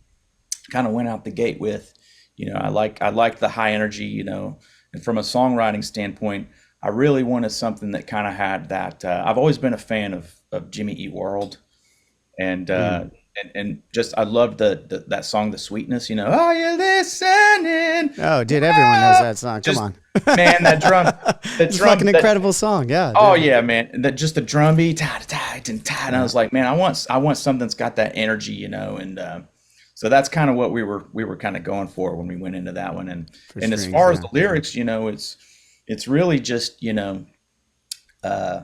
went out the gate with. I like the high energy. And from a songwriting standpoint, I really wanted something that kind of had that. I've always been a fan of Jimmy Eat World, and Mm. just I love that song, The Sweetness. Are you listening? Oh, dude, everyone knows Whoa. that song. Come Just on. man, that drum, that It's a drum, fucking that incredible song. Yeah, oh dude. yeah, man, that just the drum beat, ta ta ta ta, and I Yeah, was like, man, I want something that's got that energy, and so that's kind of what we were kind of going for when we went into that one, and for and as Strings. far as Yeah. the lyrics, it's really just uh,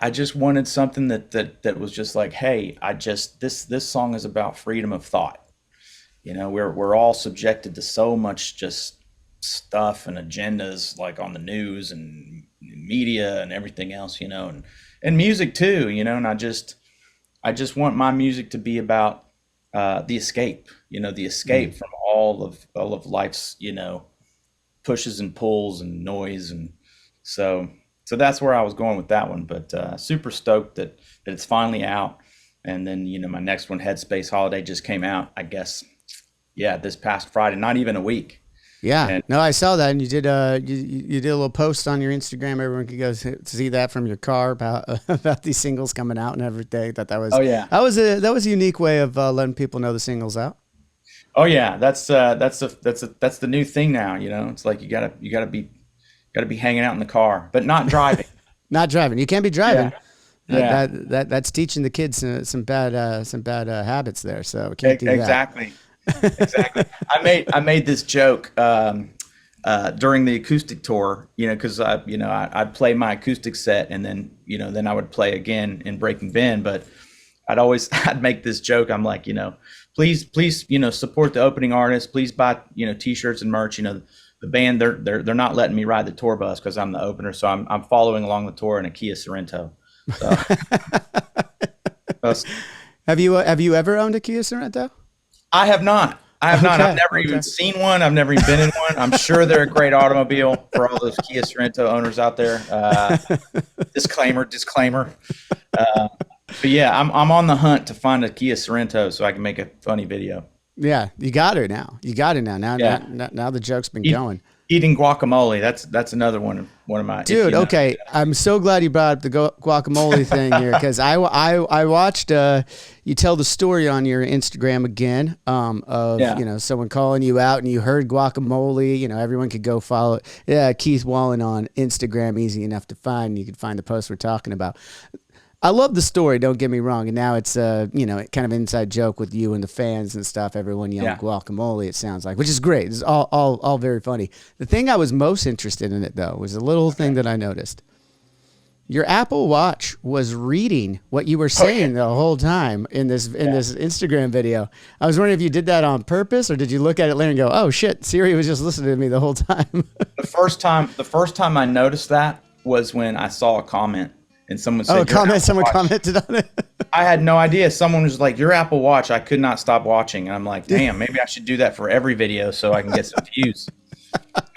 I just wanted something that was just like, hey, this song is about freedom of thought. We're all subjected to so much just stuff and agendas like on the news and media and everything else, and music too, and I just want my music to be about the escape Mm. from all of life's pushes and pulls and noise, So so that's where I was going with that one. But super stoked that it's finally out. And then my next one, Headspace Holiday, just came out. I guess yeah, this past Friday, not even a week. Yeah, And no, I saw that, and you did you did a little post on your Instagram. Everyone could go see that from your car about about these singles coming out and everything. Thought that was oh yeah, that was a unique way of letting people know the singles out. oh yeah, that's the new thing now. It's like you gotta be hanging out in the car, but not driving. Not driving, you can't be Yeah, driving. yeah, That's teaching the kids some bad habits there. So we can't do that. exactly. Exactly. I made this joke during the acoustic tour, because I'd play my acoustic set and then I would play again in Breaking Ben, but I'd make this joke. I'm like, please, support the opening artist. Please buy, t-shirts and merch. The band, they're not letting me ride the tour bus because I'm the opener, so I'm following along the tour in a Kia Sorento. So that's- Have you ever owned a Kia Sorento? I have not. I have not. I've Okay, never even okay. seen one. I've never even been in one. I'm sure they're a great automobile for all those Kia Sorento owners out there. Disclaimer, disclaimer. Uh, but yeah, I'm on the hunt to find a Kia Sorento so I can make a funny video. Yeah, you got her now. You got it now. Yeah, Now the joke's been Eat, going. eating guacamole. That's another one of my. If Dude, you know. okay. I'm so glad you brought up the guacamole thing here because I watched you tell the story on your Instagram again of Yeah, someone calling you out and you heard guacamole. Everyone could go follow it. Yeah, Keith Wallen on Instagram, easy enough to find. You could find the post we're talking about. I love the story. Don't get me wrong. And now it's kind of inside joke with you and the fans and stuff. Everyone yelling yeah. guacamole. It sounds like, which is great. It's all very funny. The thing I was most interested in it though was a little thing Okay. that I noticed. Your Apple Watch was reading what you were Oh yeah. saying the whole time in Yeah. this Instagram video. I was wondering if you did that on purpose or did you look at it later and go, "Oh shit, Siri was just listening to me the whole time." The first time I noticed that was when I saw a comment and someone Oh, a said your comment. Apple Someone Watch. commented on it. I had no idea. Someone was like, "Your Apple Watch." I could not stop watching, and I'm like, "Damn, maybe I should do that for every video so I can get some views."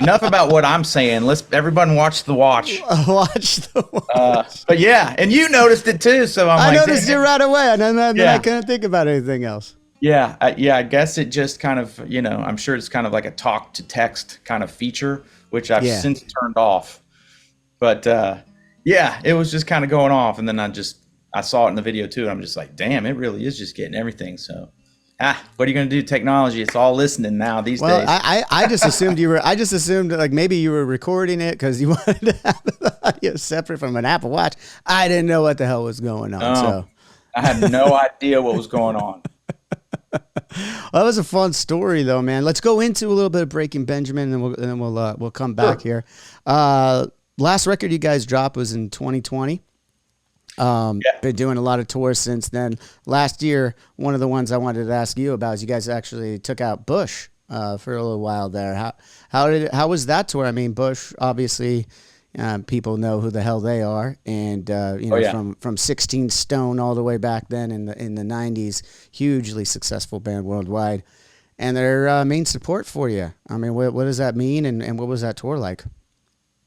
Enough about what I'm saying. Let's everyone watch the watch. Watch the watch. But yeah, and you noticed it too, so I'm I like, noticed "Damn it it." right away, and then I Yeah, couldn't think about anything else. yeah, yeah. I guess it just kind of, I'm sure it's kind of like a talk to text kind of feature, which I've Yeah, since turned off. But yeah, it was just kind of going off, and then I saw it in the video too, and I'm just like, damn, it really is just getting everything. So, what are you gonna do? Technology, it's all listening now these well, days. I just assumed you were. I just assumed like maybe you were recording it because you wanted to have the audio separate from an Apple Watch. I didn't know what the hell was going on. No, So I had no idea what was going on. that was a fun story, though, man. Let's go into a little bit of Breaking Benjamin, and then we'll come back Sure. here. Last record you guys dropped was in 2020. Yeah. Been doing a lot of tours since then. Last year, one of the ones I wanted to ask you about is you guys actually took out Bush for a little while there. How was that tour? I mean, Bush obviously people know who the hell they are, and Oh yeah. from 16 Stone all the way back then in the 90s, hugely successful band worldwide, and their main support for you. I mean, what does that mean, and what was that tour like?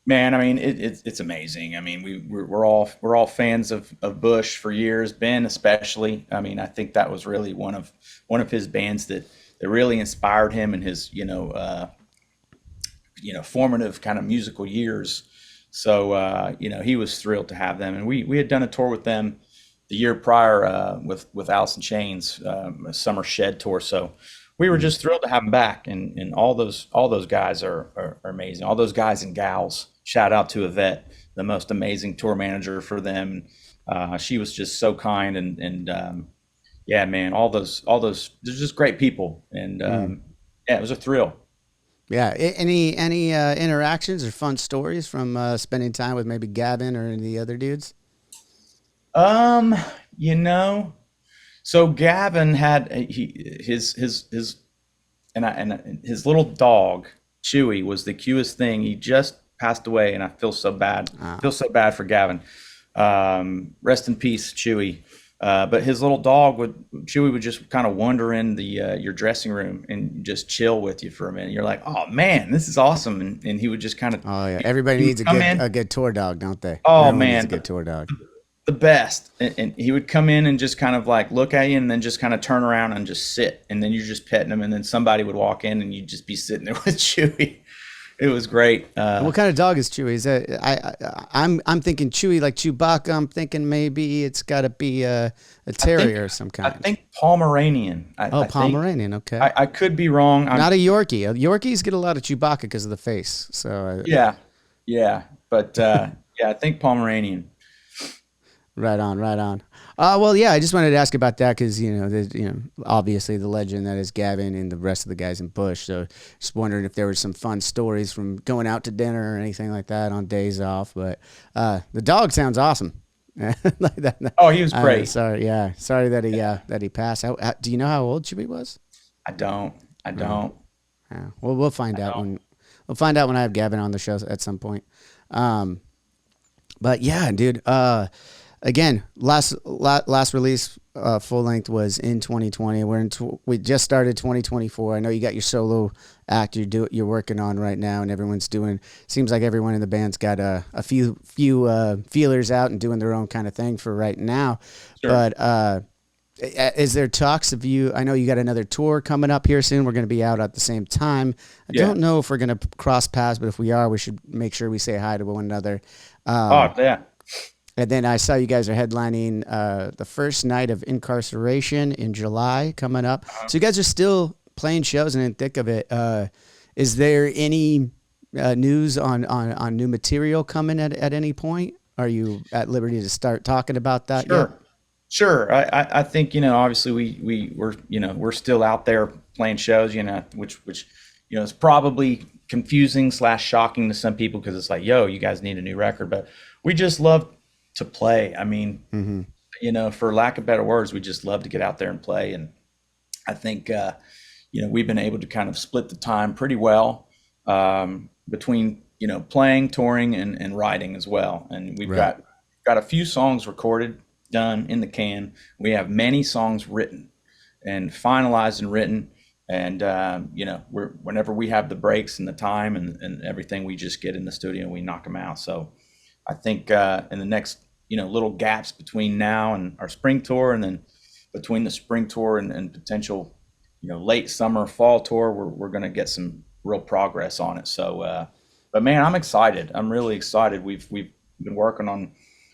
Man, I mean, it's amazing. I mean, we're all fans of Bush for years, Ben especially. I mean, I think that was really one of his bands that really inspired him in his formative kind of musical years. So he was thrilled to have them, and we had done a tour with them the year prior with Alice in Chains, a summer Shed tour. So we were just thrilled to have them back, and all those guys are amazing. All those guys and gals. Shout out to Yvette, the most amazing tour manager for them. She was just so kind, and yeah, man, all those they're just great people, and Mm. yeah, it was a thrill. Yeah. Any interactions or fun stories from spending time with maybe Gavin or any of the other dudes? Um, you know, so Gavin had his and his little dog Chewy was the cutest thing. He just passed away, and I feel so bad. Ah, Feel so bad for Gavin. Rest in peace, Chewy. But his little dog Chewy would just kind of wander in the your dressing room and just chill with you for a minute. You're like, oh man, this is awesome. And he would just kind of, Oh yeah, everybody he would needs a come good in. tour dog, don't they? Oh Everyone needs a man, good tour dog. the best. And he would come in and just kind of like look at you and then just kind of turn around and just sit. And then you're just petting him. And then somebody would walk in and you'd just be sitting there with Chewy. It was great. What kind of dog is Chewy? Is that I'm thinking Chewy like Chewbacca. I'm thinking maybe it's got to be a I think terrier of some I kind. think Pomeranian. Oh, I think Pomeranian. Okay, I could be wrong. not a Yorkie. Yorkies get a lot of Chewbacca because of the face. So Yeah, yeah, but yeah, I think Pomeranian. right on, right on. Well, yeah, I just wanted to ask about that because obviously the legend that is Gavin and the rest of the guys in Bush. So just wondering if there were some fun stories from going out to dinner or anything like that on days off. But the dog sounds awesome. Like that. Oh, he was great. Sorry, yeah, sorry that he passed. Do you know how old Chewy was? I don't. I Oh, don't. yeah. Well, we'll I find out don't. when I have Gavin on the show at some point. Um, but yeah, dude. Again, last release full length was in 2020. We just started 2024. I know you got your solo act you're working on right now, and everyone's doing. Seems like everyone in the band's got a few feelers out and doing their own kind of thing for right now. Sure. But is there talks of you? I know you got another tour coming up here soon. We're going to be out at the same time. I Yeah. don't know if we're going to cross paths, but if we are, we should make sure we say hi to one another. Oh, yeah. And then I saw you guys are headlining the first night of Incarceration in July coming up. So you guys are still playing shows and in thick of it. Is there any news on new material coming at any point? Are you at liberty to start talking about that yet? Sure. Sure. I think, obviously we're still out there playing shows, which is probably confusing slash shocking to some people because it's like, yo, you guys need a new record, but we just love to play. I mean, Mm-hmm. for lack of better words, we just love to get out there and play. And I think, we've been able to kind of split the time pretty well between, playing, touring, and writing as well. And we've Right. got a few songs recorded, done in the can. We have many songs written and finalized and written. And, whenever we have the breaks and the time and everything, we just get in the studio and we knock them out. So I think in the next, little gaps between now and our spring tour, and then between the spring tour and potential, late summer, fall tour, we're going to get some real progress on it. So, but man, I'm excited. I'm really excited. We've been working on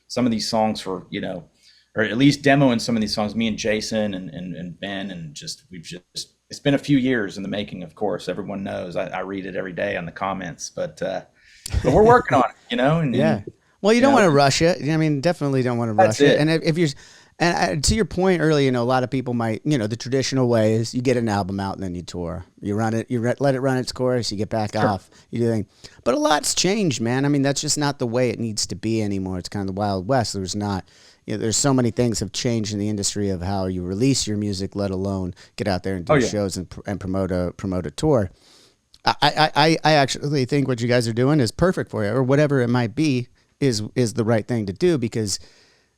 some of these songs for, or at least demoing some of these songs, me and Jason and Ben, and it's been a few years in the making, of course. Everyone knows I read it every day on the comments, but we're working on it, Yeah. and Well, you you don't know, want to rush it. I mean, definitely don't want to that's rush it. it. And if you're, and to your point earlier, a lot of people might, the traditional way is you get an album out and then you tour. You run it, let it run its course. You get back Sure. off. You do thing. But a lot's changed, man. I mean, that's just not the way it needs to be anymore. It's kind of the Wild West. There's not. There's so many things have changed in the industry of how you release your music, let alone get out there and Oh do yeah. shows and promote a tour. I actually think what you guys are doing is perfect for you, or whatever it might be, is the right thing to do because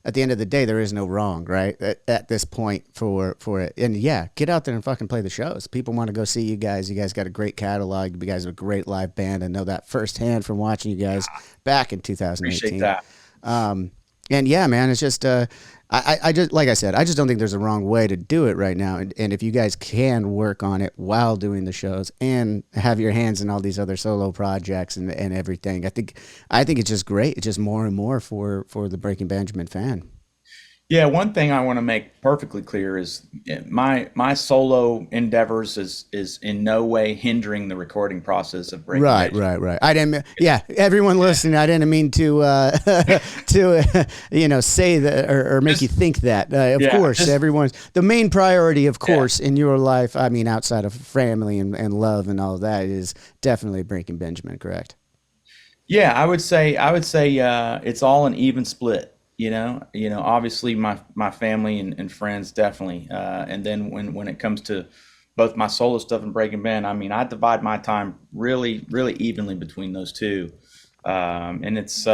at the end of the day, there is no wrong, right? At this point for it. And yeah, get out there and fucking play the shows. People want to go see you guys. You guys got a great catalog. You guys are a great live band. I know that firsthand from watching you guys back in Appreciate 2018. that. And yeah, man, it's just, I just, like I said, I just don't think there's a wrong way to do it right now. And if you guys can work on it while doing the shows and have your hands in all these other solo projects and everything, I think it's just great. It's just more and more for the Breaking Benjamin fan. Yeah, one thing I want to make perfectly clear is my solo endeavors is in no way hindering the recording process of Breaking Right, Benjamin. right, right. I didn't. Yeah, everyone listening, I didn't mean to say that or make you Just think that. Of yeah, course, just everyone's the main priority, of yeah. course, in your life. I mean, outside of family and love and all that, is definitely Breaking Benjamin. Correct. Yeah, I would say it's all an even split. Obviously my family and friends definitely, and then when it comes to both my solo stuff and Breaking Band, I mean I divide my time really really evenly between those two, and it's it's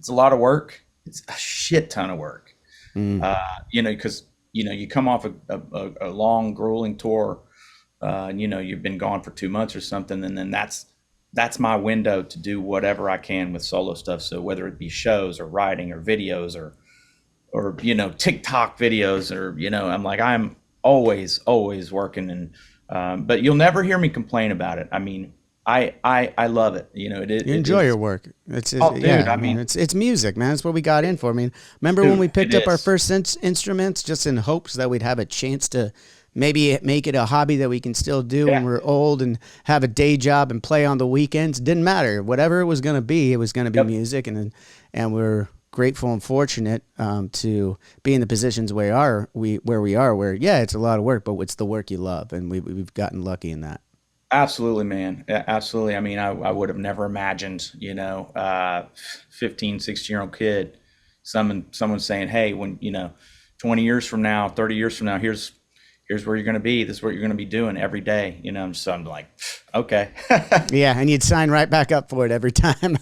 a lot of work. It's a shit ton of work. Mm. Because you come off a long, grueling tour, and you've been gone for 2 months or something, and then that's my window to do whatever I can with solo stuff. So whether it be shows or writing or videos or TikTok videos or I'm like I'm always working and but you'll never hear me complain about it. I mean, I love it. You It enjoy your is. work. It's Oh, dude. yeah. I I mean, mean, it's music, man. It's what we got in for. I mean, remember when we dude, it picked up our is. first instruments just in hopes that we'd have a chance to maybe make it a hobby that we can still do when Yeah. we're old and have a day job and play on the weekends. Didn't matter. Whatever it was going to be, it was going to be Yep. music, and we're grateful and fortunate to be in the positions where we are. Where yeah, it's a lot of work, but it's the work you love, and we've gotten lucky in that. Absolutely, man. Absolutely. I mean, I would have never imagined, 15, 16-year-old kid, someone saying, hey, when, 20 years from now, 30 years from now, here's where you're going to be. This is what you're going to be doing every day. So I'm like, okay. Yeah, and you'd sign right back up for it every time.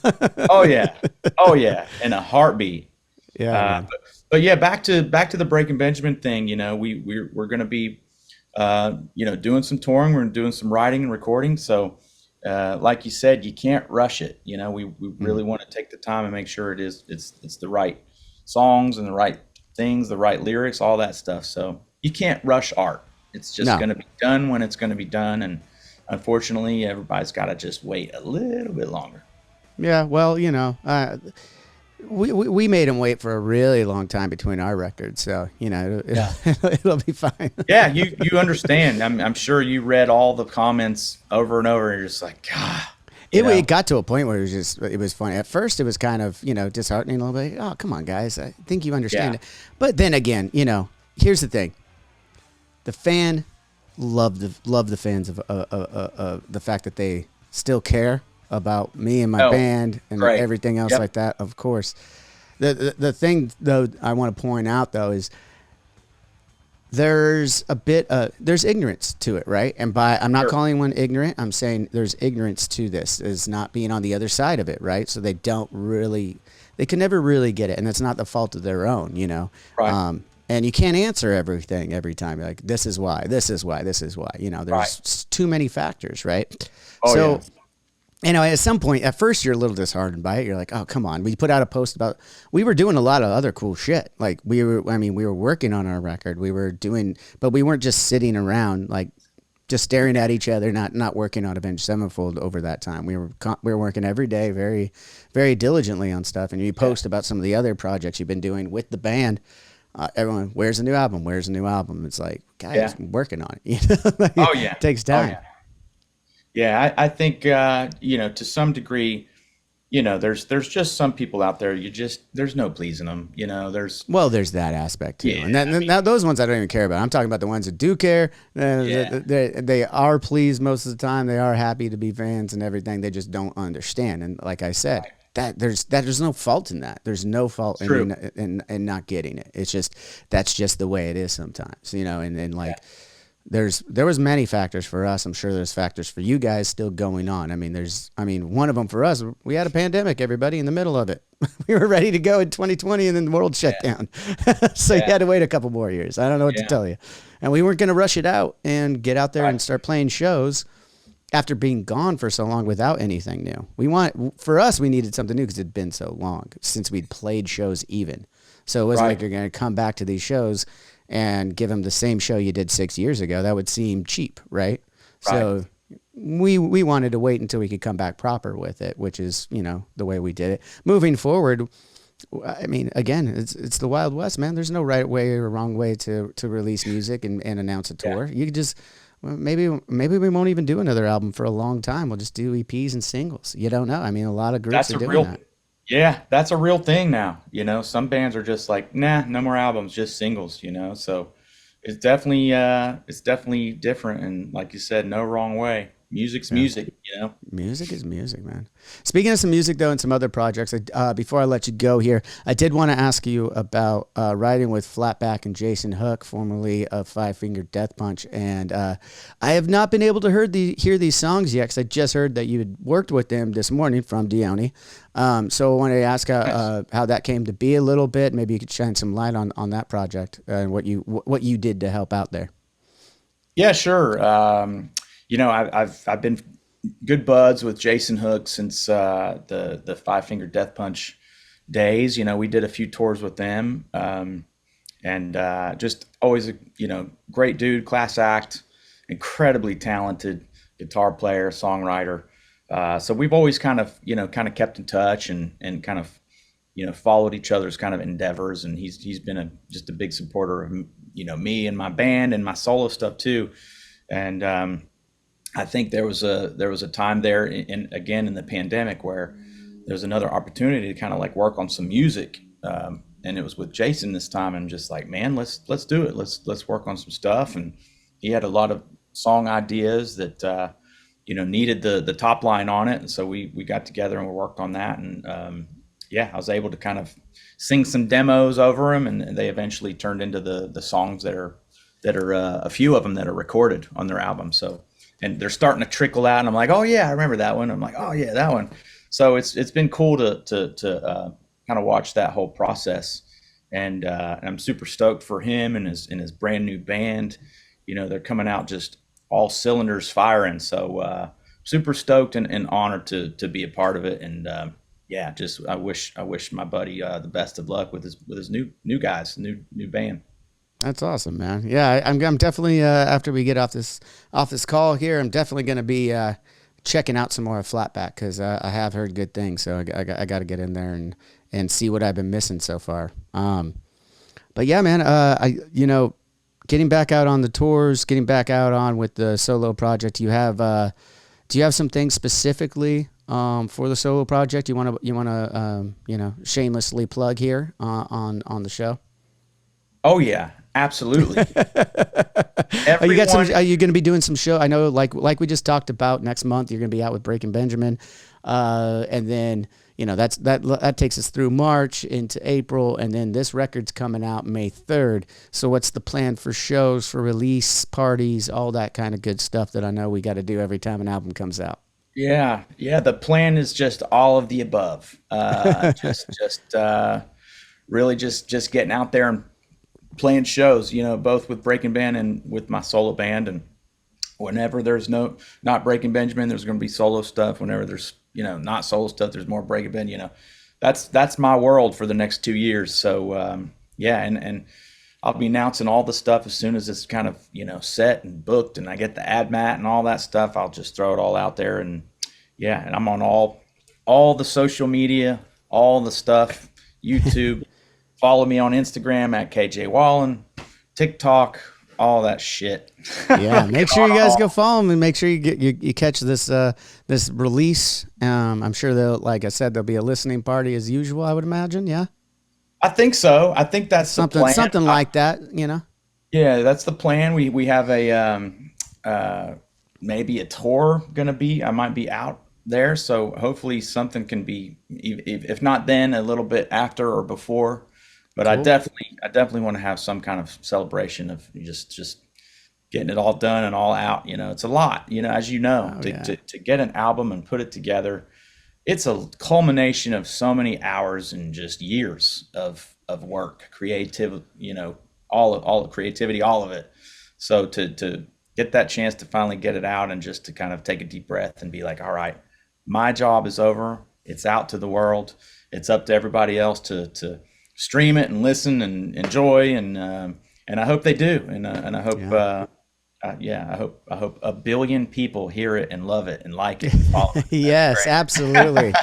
Oh yeah. Oh yeah. In a heartbeat. Yeah, Uh, man. but, but yeah, back to the Breaking Benjamin thing. We're going to be, doing some touring. We're doing some writing and recording. So, like you said, you can't rush it. We Mm. really want to take the time and make sure it's the right songs and the right things, the right lyrics, all that stuff. So you can't rush art. It's just No. going to be done when it's going to be done. And unfortunately, everybody's got to just wait a little bit longer. Yeah, well, we made him wait for a really long time between our records, so Yeah. it'll be fine. Yeah, you understand. I'm sure you read all the comments over and over, and you're just like, God, It got to a point where it was funny. At first, it was kind of disheartening a little bit. Oh, come on, guys! I think you understand yeah, it. But then again, here's the thing: the fan love the fans of the fact that they still care about me and my oh, band and great, everything else yep, like that. Of course, the thing though I want to point out though is there's ignorance to it, right? And by I'm not sure, calling one ignorant, I'm saying there's ignorance to this is not being on the other side of it, right? So they can never really get it, and it's not the fault of their own. right, And you can't answer everything every time. Like this is why, this is why, this is why. right. There's too many factors, right? Oh yeah, So at some point, at first, you're a little disheartened by it. You're like, oh, come on. We put out a post about, we were doing a lot of other cool shit. Like, we were working on our record. But we weren't just sitting around, like, just staring at each other, not working on Avenged Sevenfold over that time. We were working every day, very, very diligently on stuff. And you yeah, post about some of the other projects you've been doing with the band. Everyone, where's a new album? Where's a new album? It's like, guys, yeah. I'm working on it. Like, Oh yeah, it takes oh time. yeah, yeah. I think to some degree, there's just some people out there. There's no pleasing them. Well, there's that aspect too, Yeah, and then I mean, now those ones I don't even care about. I'm talking about the ones that do care. yeah, They are pleased most of the time. They are happy to be fans and everything. They just don't understand. And like I said, right. there's no fault in that. There's no fault It's true. in not getting it. It's just that's just the way it is sometimes. And Yeah, like there was many factors for us. I'm sure there's factors for you guys still going on. I mean one of them for us, we had a pandemic, everybody, in the middle of it. We were ready to go in 2020 and then the world shut yeah, down. So you yeah, had to wait a couple more years. I don't know what to yeah. tell you. And we weren't going to rush it out and get out there Right. and start playing shows after being gone for so long without anything new. For us, we needed something new because it'd been so long since we'd played shows even. So it wasn't like Right. you're going to come back to these shows and give them the same show you did 6 years ago. That would seem cheap, right? Right. So we wanted to wait until we could come back proper with it, which is the way we did it. Moving forward, I mean, again, it's the Wild West, man. There's no right way or wrong way to release music and announce a Yeah. tour. You could just maybe we won't even do another album for a long time. We'll just do EPs and singles. You don't know. I mean, a lot of groups That's are a doing real, that. yeah, that's a real thing now. Some bands are just like, nah, no more albums, just singles. So it's definitely different. And like you said, no wrong way. Music's Yeah. music. know? Music is music, man. Speaking of some music, though, and some other projects, before I let you go here, I did want to ask you about writing with Flatback and Jason Hook, formerly of Five Finger Death Punch. And I have not been able to hear these songs yet because I just heard that you had worked with them this morning from Dione. So I wanted to ask Nice. how that came to be a little bit. Maybe you could shine some light on that project and what you did to help out there. Yeah, sure. I've been good buds with Jason Hook since the Five Finger Death Punch days. You know, we did a few tours with them, and just always a great dude, class act, incredibly talented guitar player, songwriter. So we've always kind of kept in touch and kind of followed each other's kind of endeavors. And he's been just a big supporter of me and my band and my solo stuff too. And I think there was a time there again in the pandemic where there was another opportunity to kind of like work on some music, and it was with Jason this time. And just like, man, let's do it. Let's work on some stuff. And he had a lot of song ideas that needed the top line on it, and so we got together and we worked on that. And yeah, I was able to kind of sing some demos over them, and they eventually turned into the songs that are a few of them that are recorded on their album. So, and they're starting to trickle out, and I'm like, oh yeah, I remember that one. I'm like, oh yeah, that one. So it's been cool to kind of watch that whole process, and I'm super stoked for him and his brand new band. They're coming out just all cylinders firing. So super stoked and honored to be a part of it. And yeah, just I wish my buddy the best of luck with his new guys, new band. That's awesome, man. Yeah, I'm definitely after we get off this call here, I'm definitely going to be checking out some more of Flatback because I have heard good things. So I got to get in there and see what I've been missing so far. But yeah, man, getting back out on the tours, getting back out on with the solo project. Do you have some things specifically for the solo project you want to shamelessly plug here on the show? Oh yeah, absolutely. Are Everyone. you going to be doing some show? I know, like we just talked about, next month you're going to be out with Breaking Benjamin, and then that takes us through March into April, and then this record's coming out May 3rd. So what's the plan for shows, for release parties, all that kind of good stuff that I know we got to do every time an album comes out? Yeah, yeah. The plan is just all of the above. Just really just getting out there and playing shows. Both with Breaking Band and with my solo band. And whenever there's not Breaking Benjamin, there's going to be solo stuff. Whenever there's not solo stuff, there's more Breaking Ben. That's my world for the next 2 years. So yeah, and I'll be announcing all the stuff as soon as it's kind of set and booked, and I get the ad mat and all that stuff. I'll just throw it all out there. And yeah, and I'm on all the social media, all the stuff, YouTube. Follow me on Instagram at KJ Wallen, TikTok, all that shit. Yeah, make Get sure on you guys all. go follow them and make sure you catch this release. I'm sure like I said, there'll be a listening party as usual. I would imagine. Yeah, I think so. I think that's the plan. something like that. Yeah, that's the plan. We have a maybe a tour gonna be. I might be out there, so hopefully something can be, if not then, a little bit after or before. But Cool. I definitely want to have some kind of celebration of just getting it all done and all out. It's a lot. As you know, Oh to yeah. to get an album and put it together, it's a culmination of so many hours and just years of work, creative, all the creativity, all of it. So to get that chance to finally get it out and just to kind of take a deep breath and be like, all right, my job is over. It's out to the world. It's up to everybody else to stream it and listen and enjoy, and I hope they do. And I hope Yeah. yeah, I hope a billion people hear it and love it and like it and follow it. That'd be Yes, absolutely.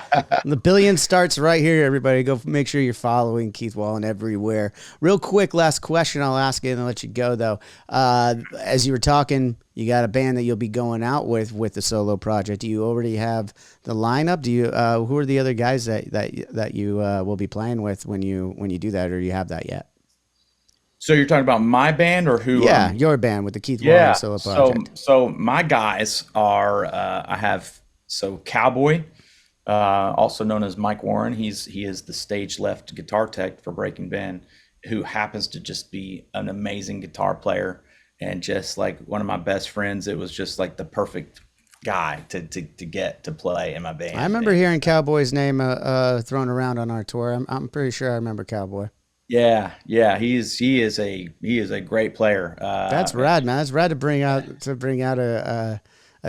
The billion starts right here, everybody. Go make sure you're following Keith Wallen everywhere. Real quick, last question I'll ask you and I'll let you go, though. As you were talking, you got a band that you'll be going out with the solo project. Do you already have the lineup? Do you who are the other guys that you will be playing with when you do that, or do you have that yet? So you're talking about my band or who Yeah, I'm? your band with the Keith Wallen Yeah. solo So project. so my guys are I have So Cowboy, also known as Mike Warren, he is the stage left guitar tech for Breaking Ben, who happens to just be an amazing guitar player and just like one of my best friends. It was just like the perfect guy to get to play in my I band. remember And hearing Cowboy's name thrown around on our tour. I'm pretty sure I remember Cowboy. yeah, yeah, he is a great player. That's rad, man. That's rad to bring out a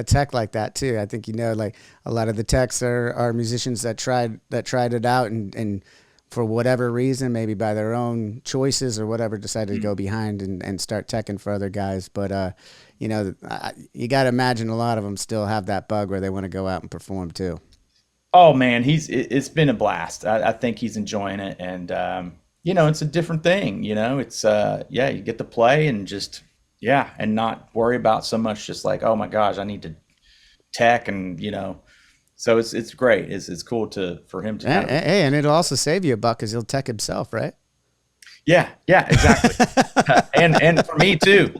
tech like that too. I think like a lot of the techs are musicians that tried it out and for whatever reason, maybe by their own choices or whatever, decided to go behind and start teching for other guys. But you got to imagine a lot of them still have that bug where they want to go out and perform too. Oh man, it's been a blast. I think he's enjoying it, and it's a different thing. It's yeah, you get to play and just yeah, and not worry about so much. Just like oh my gosh, I need to tech, and so it's great. It's cool to for him to kind of Hey, and it'll also save you a buck because he'll tech himself, right? yeah, yeah, exactly, and for me too.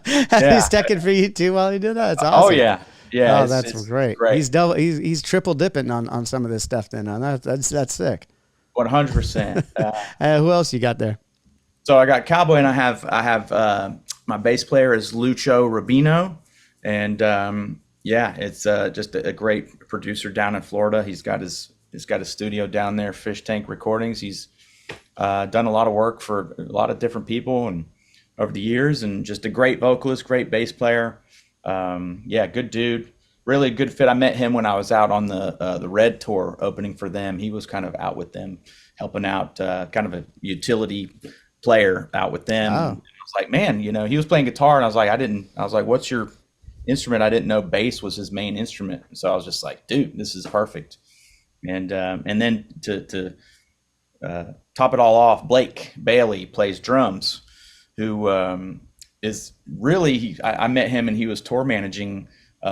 He's Yeah. teching for you too while he did that. That's Oh awesome. yeah, yeah. Oh, It's that's it's great. great. He's triple dipping on some of this stuff. Then on that's sick. 100%. Who else you got there? So I got Cowboy, and I have my bass player is Lucho Rubino, and yeah, it's just a great producer down in Florida. He's got a studio down there, Fish Tank Recordings. He's done a lot of work for a lot of different people and over the years, and just a great vocalist, great bass player. Yeah, good dude. Really good fit. I met him when I was out on the Red tour opening for them. He was kind of out with them, helping out, kind of a utility player out with them. And I Oh, was like, man, he was playing guitar, and I was like, I was like, what's your instrument? I didn't know bass was his main instrument. So I was just like, dude, this is perfect. And then to top it all off, Blake Bailey plays drums, who is really I met him and he was tour managing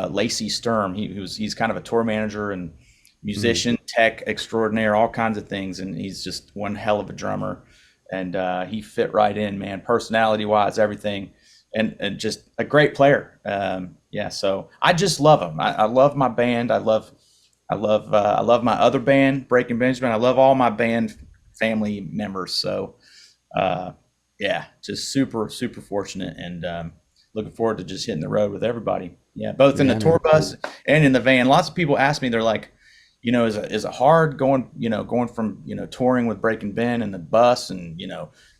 Lacey Sturm. He's kind of a tour manager and mm. musician, tech extraordinaire, all kinds of things, and he's just one hell of a drummer. And he fit right in, man, personality wise, everything, and just a great player. Yeah, so I just love him. I love my band. I love my other band, Breaking Benjamin. I love all my band family members. So uh, yeah, just super super fortunate, and looking forward to just hitting the road with everybody. Yeah, both in the Yeah, tour man. bus and in the van. Lots of people ask me, they're like, is it hard going, going from touring with Breaking Ben and the bus and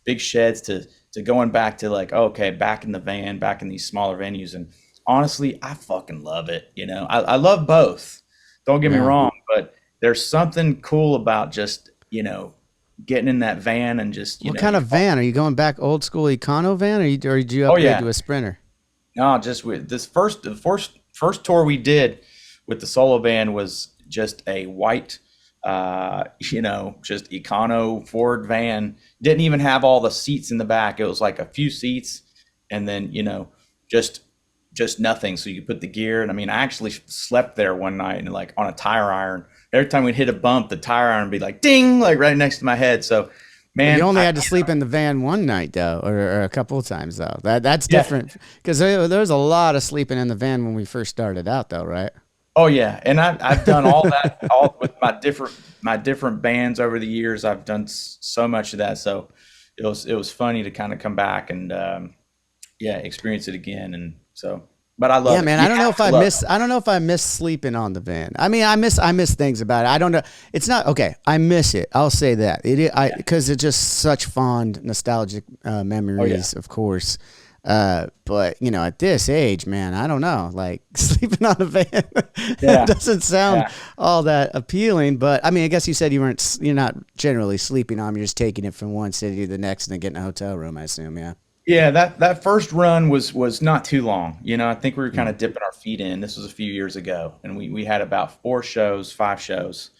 big sheds to going back to like okay, back in the van, back in these smaller venues. And honestly, I fucking love it. I love both. Don't get me Yeah. wrong, but there's something cool about just getting in that van and just What kind you of fall. van are you going back? Old school econo van, or did you Oh upgrade yeah, to a Sprinter? no, just with this first tour we did with the solo band was just a white, just econo Ford van. Didn't even have all the seats in the back. It was like a few seats, and then just just nothing. So you could put the gear. And I mean, I actually slept there one night and like on a tire iron. Every time we'd hit a bump, the tire iron would be like ding, like right next to my head. So, Well, you man, only had to sleep in the van one night though, or a couple of times though. That's yeah. different because there was a lot of sleeping in the van when we first started out though, right? Oh yeah, and I've done all that all with my different bands over the years. I've done so much of that, so it was funny to kind of come back and yeah, experience it again. And so, but I Yeah, love it. man. You I don't know have if to I love miss. I don't know if I miss sleeping on the van. I mean, I miss things about it. I don't know. It's not okay. I miss it. I'll say that I it. because it's just such fond, nostalgic Oh yeah, memories, of course. But at this age, man, I don't know. Like sleeping on a van yeah, doesn't sound yeah. all that appealing. But I mean, I guess you said you're not generally sleeping on 'em, you're just taking it from one city to the next and then getting a hotel room. I assume, yeah. Yeah, that first run was not too long. I think we were kind Mm. of dipping our feet in. This was a few years ago, and we had about four shows, five shows,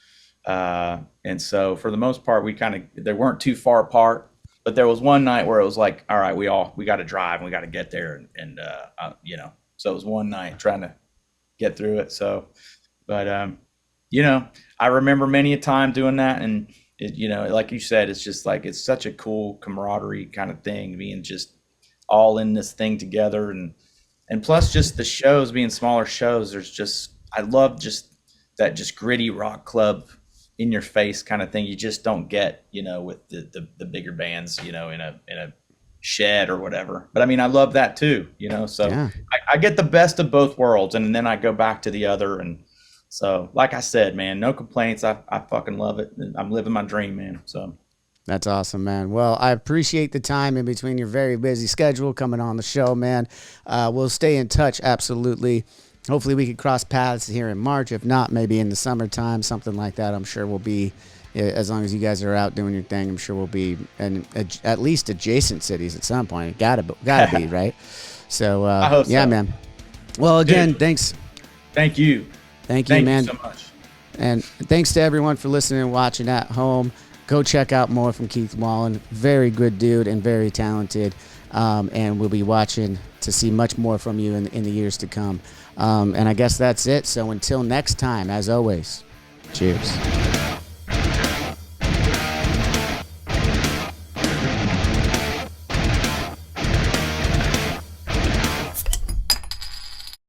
and so for the most part, we kind of they weren't too far apart. But there was one night where it was like, all right, we got to drive, and we got to get there, and so it was one night trying to get through it. So, but you know, I remember many a time doing that, and like you said, it's just like it's such a cool camaraderie kind of thing, being just all in this thing together, and plus just the shows being smaller shows. There's just I love just that just gritty rock club in your face kind of thing. You just don't get, with the bigger bands, in a shed or whatever. But I mean, I love that too, so Yeah. I get the best of both worlds, and then I go back to the other. And so, like I said, man, no complaints. I fucking love it. I'm living my dream, man. So That's awesome, man. Well, I appreciate the time in between your very busy schedule coming on the show, man. We'll stay in touch, absolutely. Hopefully, we could cross paths here in March. If not, maybe in the summertime, something like that. I'm sure we'll be, as long as you guys are out doing your thing, I'm sure we'll be in at least adjacent cities at some point. Gotta be, right? So, I hope yeah, so. man. Well, again, Dude, thanks. thank you. Thank you, man. You so much. And thanks to everyone for listening and watching at home. Go check out more from Keith Wallen. Very good dude and very talented. And we'll be watching to see much more from you in the years to come. And I guess that's it. So until next time, as always, cheers.